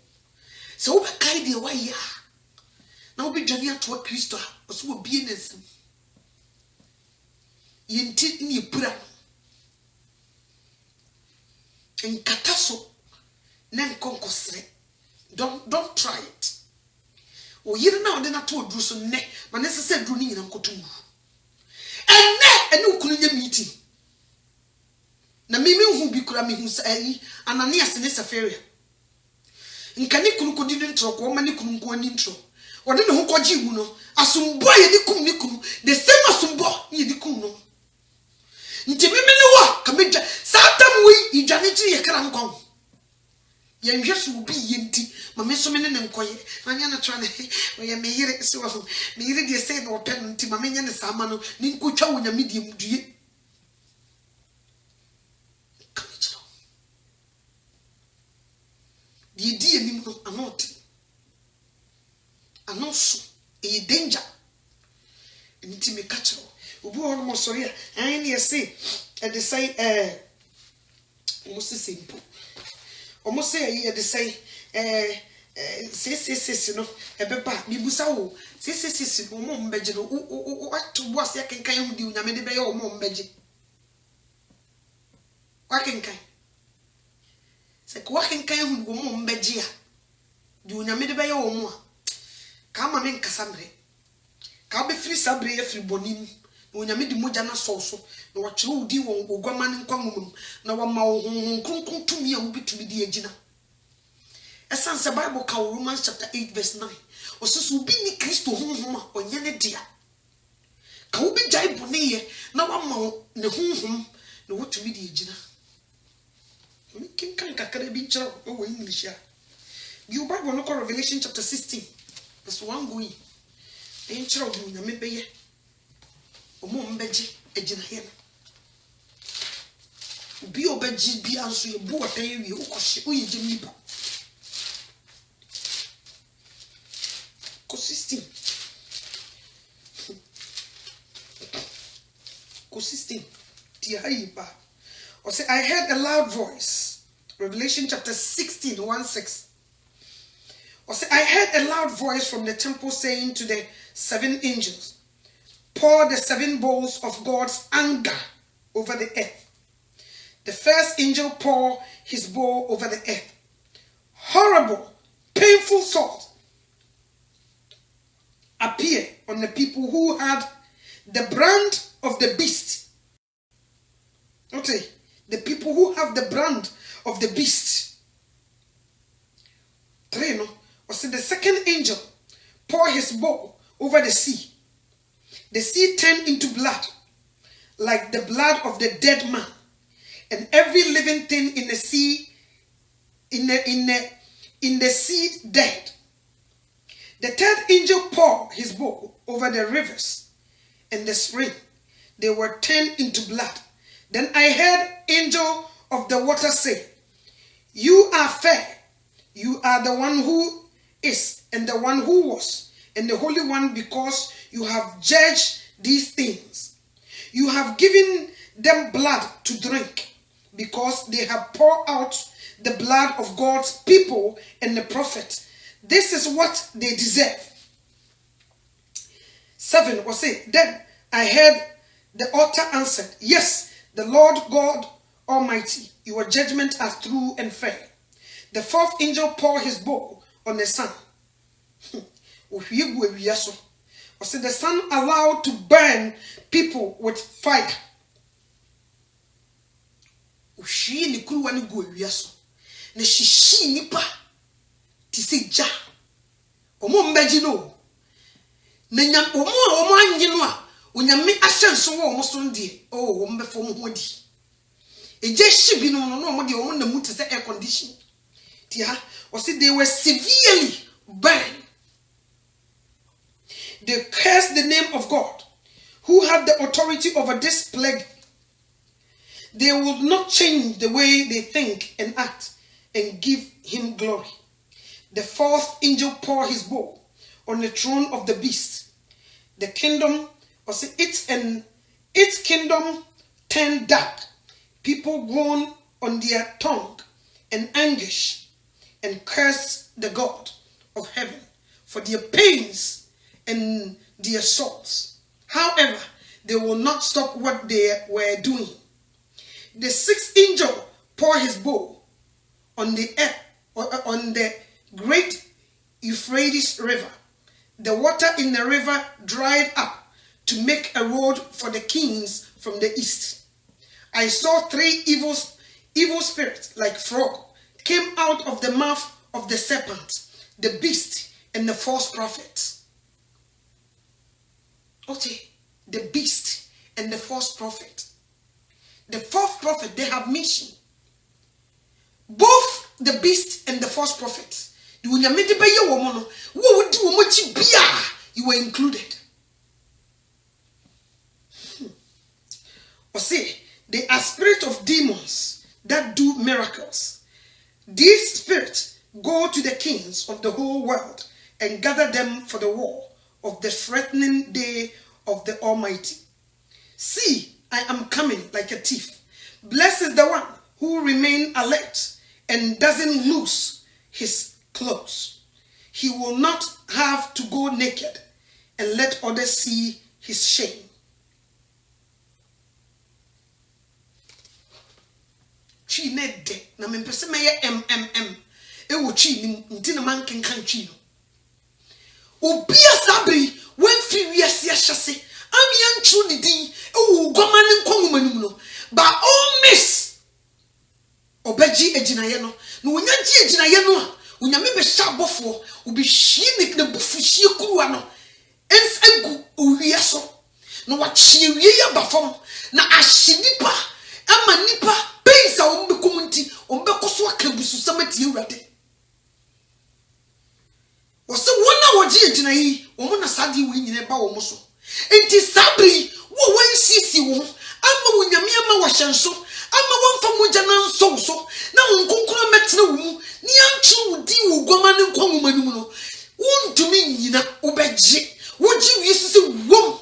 so we kai de wa ya na obi dwane ato Kristo a so obi enesim yenti ni pura en kataso na nkonkosre don't try it o yiri na ode na to oduru so ne ma ne sese duru ni nyina nkotum ene ukunu nya meeting na mimi hu bi kura mi hu sai Ananias ne Safaria nkani kunu kodi ne ntro ko ma ne kunu ko ani ntro wode ne ho koji mu no asumbo ye di kum ni kunu the same asumbo ye di kum no nti mimi ne wa kameja satam wi idwane ji ye kra nkon ye nhwe so bi ye nti ma me so me ne nkoye anya na twa ne ye me yire so wa me yire de say no pen nti ma me nya ne sama no ni nkotwa wo nya me die mdue kameja die ni mo anoso e danger nti me catch obi won mo so ya an ne say e de say mo se simple o mo say e de say se no e be ba mi busa wo se mo mbeje no o ato bo ase kenkan hu di unyame de be ye o mo mbeje wa kenkan se ko wa kenkan hu go mo mbeje a di unyame de be ye o mo a kama me nkasamre ka be free sabre ye free bonim onyame di moja na soso na wa kire udi won ogwama ne nkwamum na wa ma wo kronkron tumi a wo bitumi di agina esanse Bible ka Romans chapter 8 verse 9 osusu bi ni Kristo honhom a onye ne dia ka wo bi jai bone ye na wa ma ne honhom na wo tumi di agina mi kan kakara bi kira o English ya the Bible no call Revelation chapter 16 verse 1 going en kira o nyame beye omo mbeje agina he bi obeji bi anso ye bu otan ye ukohye oyeje nipa consistent ti haiba or say I heard a loud voice Revelation chapter 16 1:6 or say I heard a loud voice from the temple saying to the 7 angels, pour the 7 bowls of God's anger over the earth. The first angel poured his bowl over the earth. Horrible, painful salt appeared on the people who had the brand of the beast. Okay, the people who have the brand of the beast. 3 no. Or say the second angel poured his bowl over the sea. The sea turned into blood, like the blood of the dead man, and every living thing in the sea, in the sea dead. The third angel poured his bowl over the rivers and the spring. They were turned into blood. Then I heard angel of the water say, "You are fair. You are the one who is, and the one who was, and the Holy One, because you have judged these things. You have given them blood to drink, because they have poured out the blood of God's people and the prophets. This is what they deserve." 7 was say, then I heard the altar answered, yes, the Lord God Almighty, your judgments are true and fair. The fourth angel poured his bowl on the sun. Was the sun allowed to burn people with fire? She ni kuru wani go wiaso. Na shishi nipa ti se ja. Omo mbaji no. Na nyam omo anyi no a onyame ahyenso wo omo so ndie. Oh, omo befo mo ho di. Eje shi bi no omo de omo na mu te say air condition. Tia, or say they were severely burned. They cursed the name of God, who had the authority over this plague. They would not change the way they think and act and give him glory. The fourth angel poured his bowl on the throne of the beast. The kingdom, or say its kingdom turned dark. People groaned on their tongue and anguish and cursed the God of heaven for their pains and their souls. However, they will not stop what they were doing. The sixth angel poured his bowl on the earth, on the great Euphrates River. The water in the river dried up to make a road for the kings from the east. I saw three evil spirits like frog came out of the mouth of the serpent, the beast, and the false prophet. Okay, the beast and the false prophet. The false prophet, they have mission. Both the beast and the false prophet. You were included. Or say, they are spirits of demons that do miracles. These spirits go to the kings of the whole world and gather them for the war of the threatening day of the Almighty. See, I am coming like a thief. Blessed is the one who remains alert and doesn't lose his clothes. He will not have to go naked and let others see his shame. Chi ne de na me pese me ye e wo chi ni ntina man kenkan chi no. Obi asabri wen fi wiase ahyase am yan tru ni din e wo goma ne nkongumanum no ba all miss obaji ejinaye no na wonya ji ejinaye no a onyame be sha bofo obi hyi ne na bufu hyi kuruwa no ens egu owie so na wa chie wie ya bafom na ahyi nipa ama nipa pensa ombe komunti ombe koso akabusu samati ewrade wose wona woji ejinayi omo na sadi we nyine ba wo so enti sabri wo wansisi wo ama wonyame ama wahyenso ama wonfa mogya na nso so na wonkonkoro metene wo mu ni antwe wo di wo gwama ne nkwanwomanum no wontumi nyina obegye woji wiesisi wom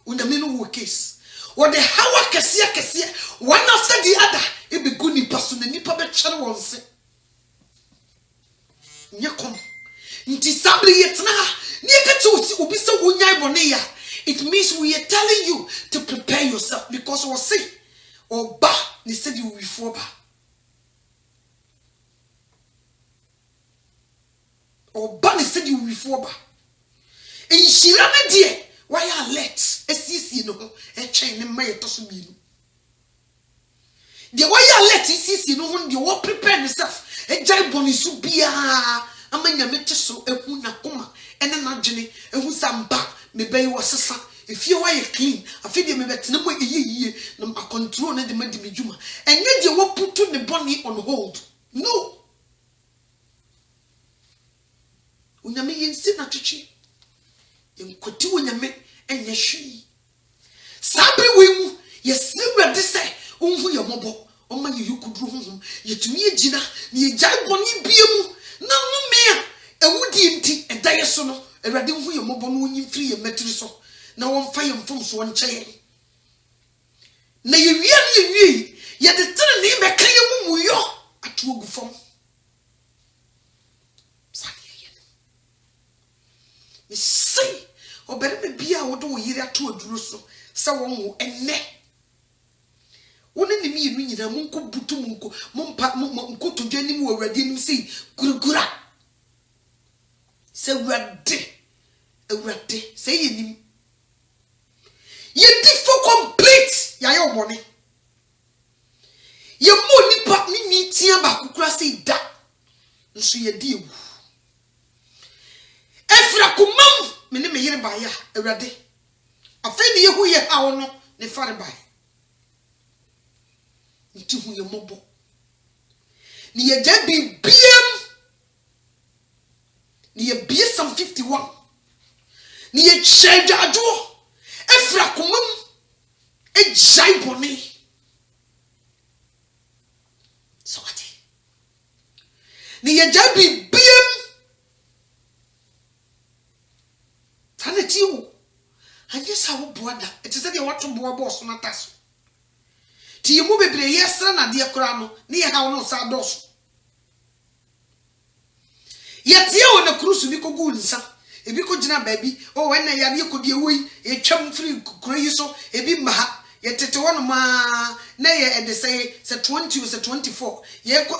wonyame no wo case or the hawa kesia one after the other e be good nipa so na nipa be twere won se nyakom nti sabri yetna ni ekati obi se wonyai bone ya. It means we are telling you to prepare yourself because we say oba ni said you will be for ba oba ni said you will be for ba in shirana die why alert esisi no e twen ne ma yetoso bi no de why alert esisi no ho de wo prepare yourself e jai boni su bia amanya mete so ehu na koma ene na dwene ehu samba me bay wasesa if you why clean afide me betena mo eyeye na ma control na de ma di medjuma enye de wo put the body on hold no unyame yensi na twetwe enkoti unyame enye hwi sabre we mu yesimra de say onhu ye mobo oma ye yukudru honhom yetumi agina na ye jai boni biemu na no me a ewudi nti edaye so no Erade hu ye mobo no onyi free ye metri so na won fa ye mfom so won kye na ye wie ye de tere ne be kan ye mu yo atu ogu fom sadi ye you see Obereme bia wo do wo yire ato aduro so se won wo enne woni ni mi nu nyina munko butu munko mumpa munko to dwani mu awrade nim sei gurugura se awrade se yenim ye diffo complete ya yo bone ye mo nipa ni tia ba kukura sei da nso ye di ewu efra kumam me ne me yire ba ya awrade afa ni ye hu ye ha wono ne fare ba nti hu ye mobo ni ye jabi biem ni ye bie Psalm 51 ni ye cheja ajo efra kumam e jai boni so what ni ye jabi biem taneti wo anye sa wo boada it is say dey want to boa boss na taso ti ye mo bebre yesra na de kora no ne ye ha no sa dos ye tie wo na cruise bi ko gu nsa ebi ko gina baabi o when na ya ne ko de woyi e twam free kura yi so ebi ma ha ye tete wono ma na ye e de say 20 or 24 ye ko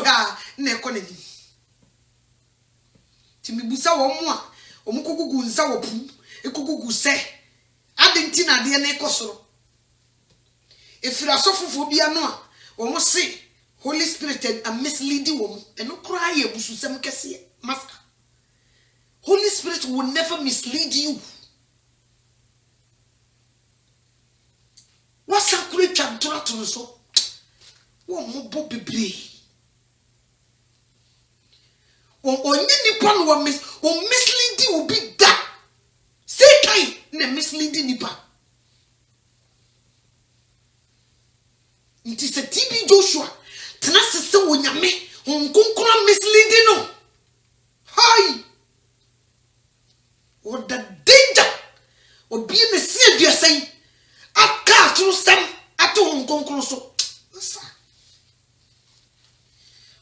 ha na e ko na ni ti mi busa wo mo a o mo ko gu nsa wo pu e ko gu se adenti na de na e ko soro efira sofofo bia no a wo mo se Holy Spirit and misleading woman and no cry ye busu sem kese master. Holy Spirit will never mislead you. What's a great chantora to so? One more bobby bray. Or nipa no misleading will be that. Say kai ne misleading nipa. It is a TB Joshua. Tenase se wonyame onkonkora misleading no. Hi. Or the danger or be in the sea of your saying, I can't through some at home concluso.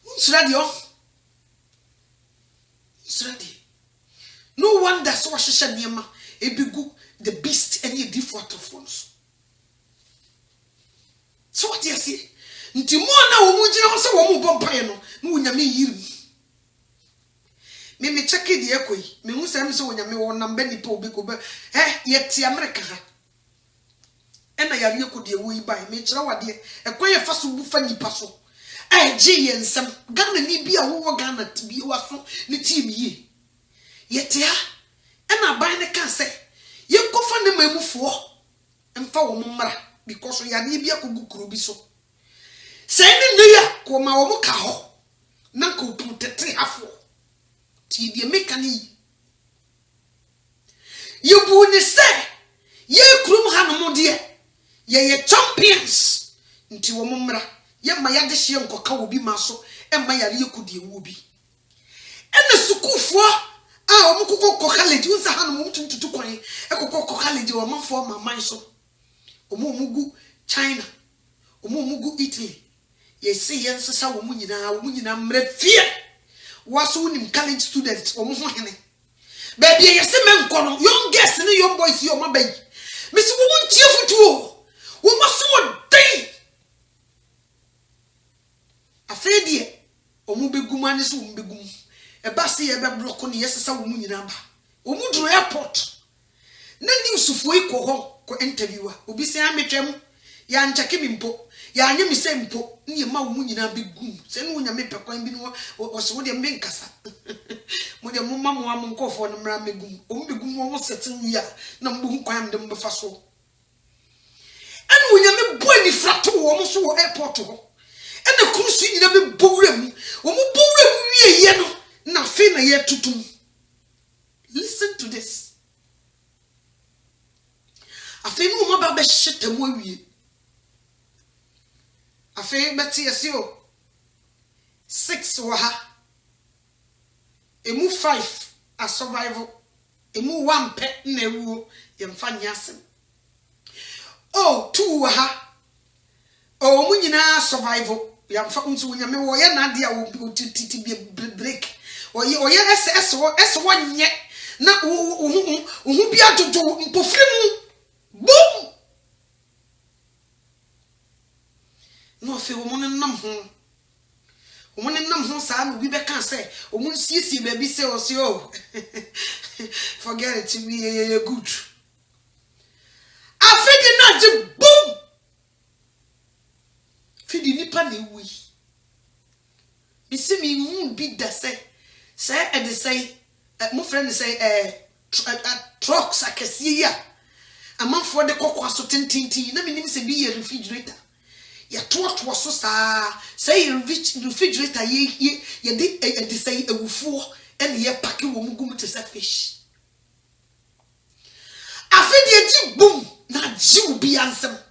What's ready? No wonder so I should near a big the beast and ye default of phones. So what do you say? Ntimona wo mujina so wo mu bompae no no nyame yiri me check de ekoi me hu sam so nyame wo namba nipa obi ko be ye ti America ha ena ya ne ko de wo yi bai me kira wade ekoi ye fa so bu fa nipa so je ye nsam Ghana ni bia wo Ghana bi wa so ne team yi ye ti ha ena bai ne kan se ye ko fa ne mamufo emfa wo mmra because ya ne bia ko gukuru bi so Send near Koma Omokaho, Nanko put the tree half T. the mechanic. You would say, ye krum hanamo dear, ye champions into a mumra, ye my addition coca will be maso, and my ariokudi will be. And the suku our Moko college was a hand to 2 coin, a coco college or month for my mind so. Omomugu, China, Omomugu, Italy. Ye see yes sa wo munyina mre fie waso unim college students wo mo hene ba bia ye se menko no young girls ne young boys yo mabai me se wo muntie futuo wo maso wo den afedie o mu begum ane so wo begum e ba se ye be block ne yes sa wo munyina ba o mu dro airport na newsfo iko ko interviewer obi se ametwam ya nchake mi mpo ya anye mi se mpo ni ma wo nyina begum se no nya me pekwan bi no o so de menkasa mo de mo mamu am nkofo no mra megum o begum wo setin wi a na mbo kwan de mbefa so ene wo nya me bo ani frato wo mo so wo airport ho ene cruise nyina be bowura mu wo mo bowura mu wie ye no na fe na ye tutum. Listen to this. Afe no mo ba be hyetamu awie afe beti asio 6 waha emu 5 a survival emu 1 pe na ewuo ye mfa nyasem 2 waha mu nyina survival ya mfa unsu nyame wo ye na de a wo titi break oye ss wonye na wo bi ajojo mpofiri mu boom no fe wo mo nam ho Woman in them son we can't say, woman see baby say or so. Forget it to be good. I feel not to boom. Feed the nippany we. You see me won't be that say, and they say, my friend say, trucks I can see ya. A month for the cocoa so tinty, let me say be a refrigerator. Ya what was so say refrigerator ye did say a wufu and ye packing womugum to set fish. I feel ye boom, not Jew be answer.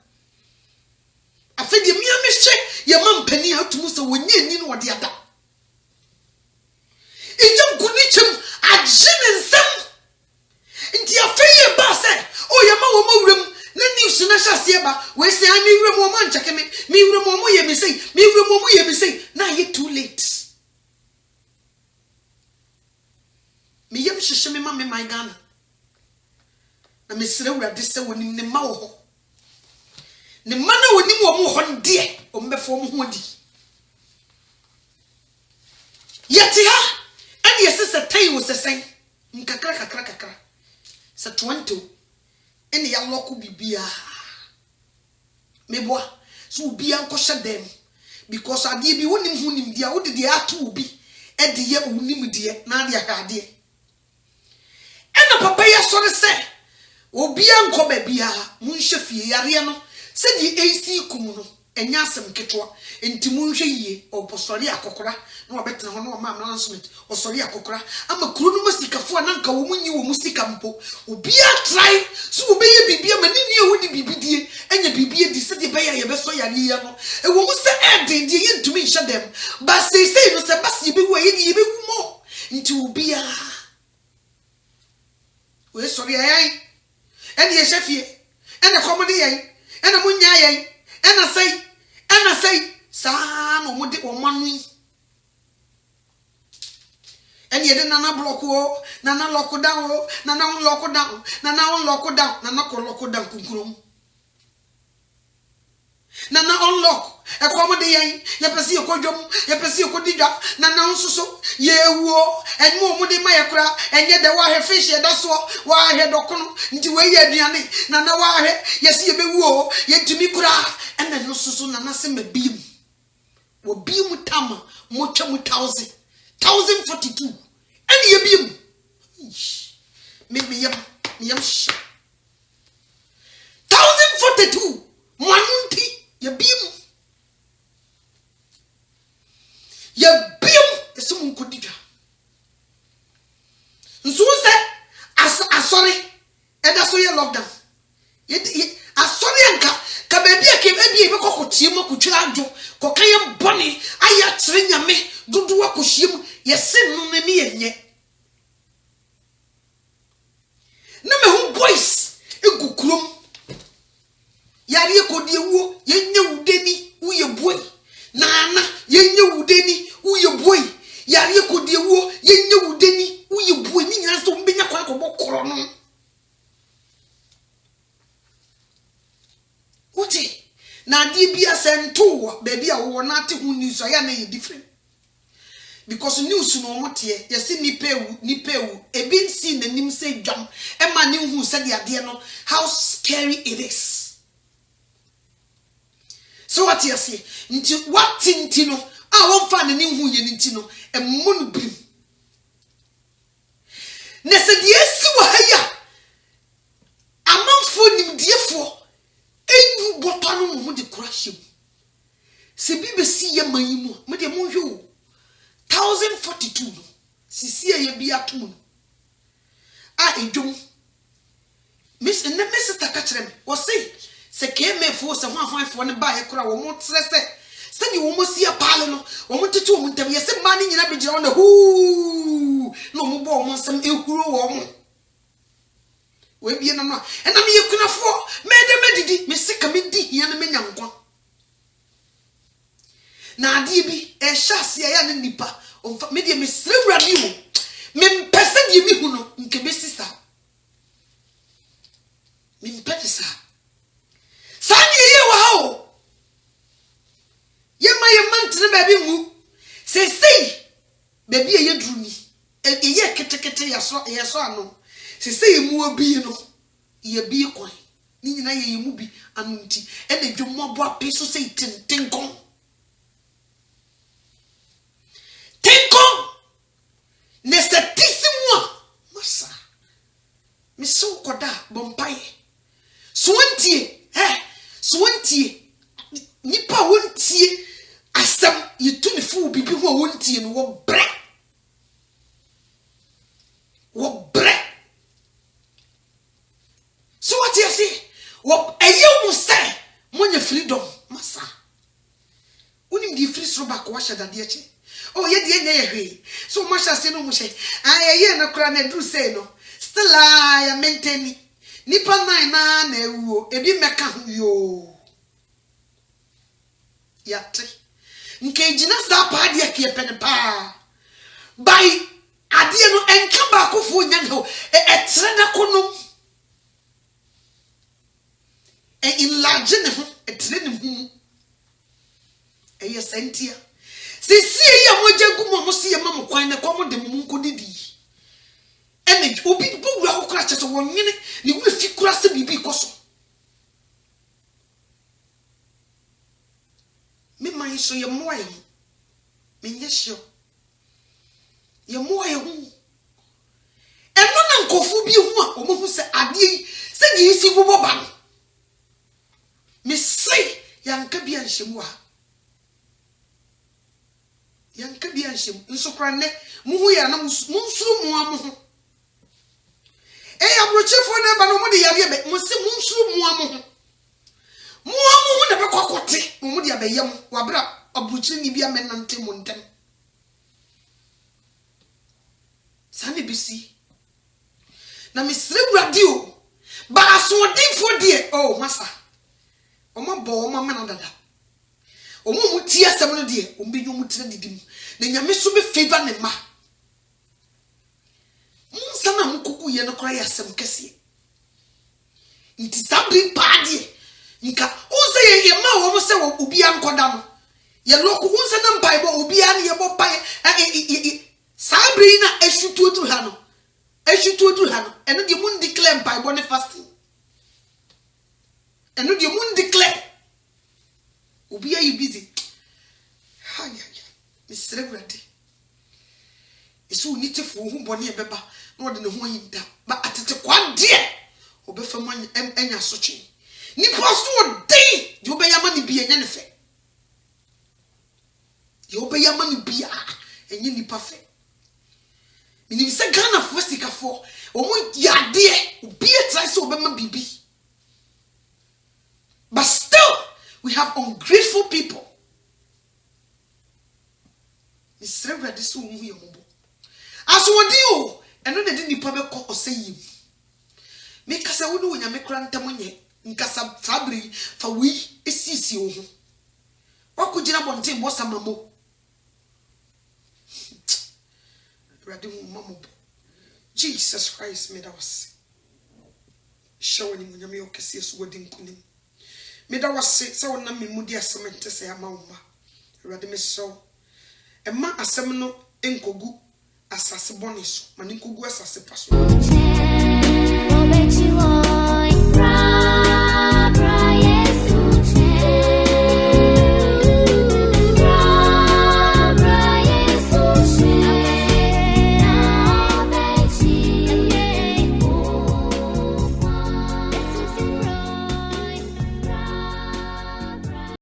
I feel ye me check your mum penny out to Musa when you know what the other. It's a good nichum at Jim and some. Into your fair bass, oh, your mama room. Nani usuna shasieba we say I me wremo man chake me wremo ye me say na ye too late me yem hwehwe me ma me my Ghana na me sire wura de se woni ne ma wo ho ne ma na woni wo mo ho de o mbefo mo ho di yeti ha ani yesese tai wo sesen nkakra se 20 Any ya loku bibia meboa so bia nkoshe dem because ade bi wonim hunim dia wo de atu obi e de ye unim de na de ahade ena papa ya sore se obia nkoba bia munhwe fie yare no se di AC kum no enya asem ketwa enti munhwe yie obosori akokora na obetena ho na ma announcement osori akokora ama kuro no masikafo na nka wo munyi wo musika mpo obia try so obeye bibia manini ehudi bibidie enya bibie di se de beya ye beso yare ye no e wo mu se eden die ye ntumi hye dem ba sei no se basi be wo ye di be wu mo nti obia we sori ayi ene ye hye ene komode ye ene munya ye ena say sa no mode o manu ene ye de nana block o nana lock down o nana on lock down nana ko lock down kunkurum nana unlock e komode yen ye pese ye kodwom ye pese ye kodidwa nana nsoso ye ewuo enmo mode mayekura enye de wa he fish ye daso wa he dokono nti we ye aduane nana wa he ye se ye bewuo ye ntumi kura ena nsoso nana se mabim wo bim tama mo twa mu 1042 ene ye bim me yam 1042 manunti ya bim esum nkodidwa nso se asori eda so ye lockdown ye asori anka ka baby e be kokotie mo kutwa adwo kokaye bone aya tere nyame dudu akohiem ye se no na me yenye na me hu boys egukrom yari ekodie wo yenye wudeni uye boy nana yenye wudeni uye boy yari ekodie wo yenye wudeni uye boy ni nyina so mbenya kwa akobokoro no uti na di bia sento baby a wo na te hu news ya na ye different because news no motie yesi nipewu ebi nsi nanim se dwam e ma ne hu se de ade no how scary it is. So what you say? Nti what tinti no a won fa ne hu ye nti no emmo no bim. Na se de esi wa haya amanfo nimdiefo enyu botano mo de kurahye. Se bi be si ye manyimu me de mo hwe 1042 no sisi ye bi atom no a edwom miss ka kire me wo say se keme fo se hwanfo ne ba ye kura wo mo tere se ni wo mo si apale no wo mo tete wo mo ntam ye se ma ni nyina be gira na hu no mo bo mo nsam ehuro wo mo we bie na no ena me yekunafo me de medidi me sika me di hia na me nyankwa na ade bi e hyase ya ne nipa me de me srewura bi mo me mpese de mi hu no nke be no se say mu obi no ye bi kwan ni nyina ye mu bi anunti e na dwommo ape so say tintenkon tenkon nesetisimu masa me so koda bompaye suwantie suwantie nipa wontie asam yituni fu bibi ho wontie no wo bre so what you say wo eyo mu say monya freedom masa unim di free so back wa shada de eche oh ye de nya hwe so mo sha se no mu she ye na kura na do say no still ya maintain nipa nine na ewuo ebi meka ho yo yate nke gina sa pa de ke pen pa by ade no enka ba kofo nya no etre na konom enlarge ne ho etre ne hu sentia sisi ya moja gumo mo si ya mam kwan ne komo de mu nkodidi ene obi bugura ho kra cheso wonyene ne wu fi kura se bibi koso me man so ye moye me nyesho ye moye hu eno na nkofu bi hu a o mo hu se ade se gi isi bobo ba no me sei yanka bi anhemu a yanka bi anhemu nso kra ne mu hu ya na munsuru mu amu abrochefo na ba no mo de yare be mo se munsuru mu amu na be kwakote mo de abeyam wabra abrochi ni bia menante mo ntem sane bisi na misre radio ba so odinfo de oh masa oma bo oma mena dada omo muti asem no de ombenyo mutire didim na nyame so be favor ne ma munsana mukuku ye no kora ya asem kese nti sabi paade nka unse ye ma wo mo se wo obi ankoda no ye loko unse na mpai bo obi an ye bo pai sabri na eshutu odu ha no eno de mun declare mpai bo ne fasting eno de mun declare obi ayi busy ha ya misre brade eso unitefo hu bone ebeba na ode ne ho yinda ba atete kwa de obefa mu anya sochi ni posto de de obeyama ni bia nya ne fe de obeyama ni bia enye ni pafe mini se Ghana fo sikafo omo yade obi try so obema bibi but still we have ungrateful people misre brade so hu ye mobo aso odi o eno de nipa be ko osayim me kasa wo no nyame kra ntamonye nkasa fabri fa wi esisi wo ho wakugina bonte bosa mamo brade mu mamo Jesus Christ me that was showing him nyame okese so wodi nkunim me that was say wona me mudi asement say amawma brade me so emma asem no enkogu asase bone so mane nkogu asase paso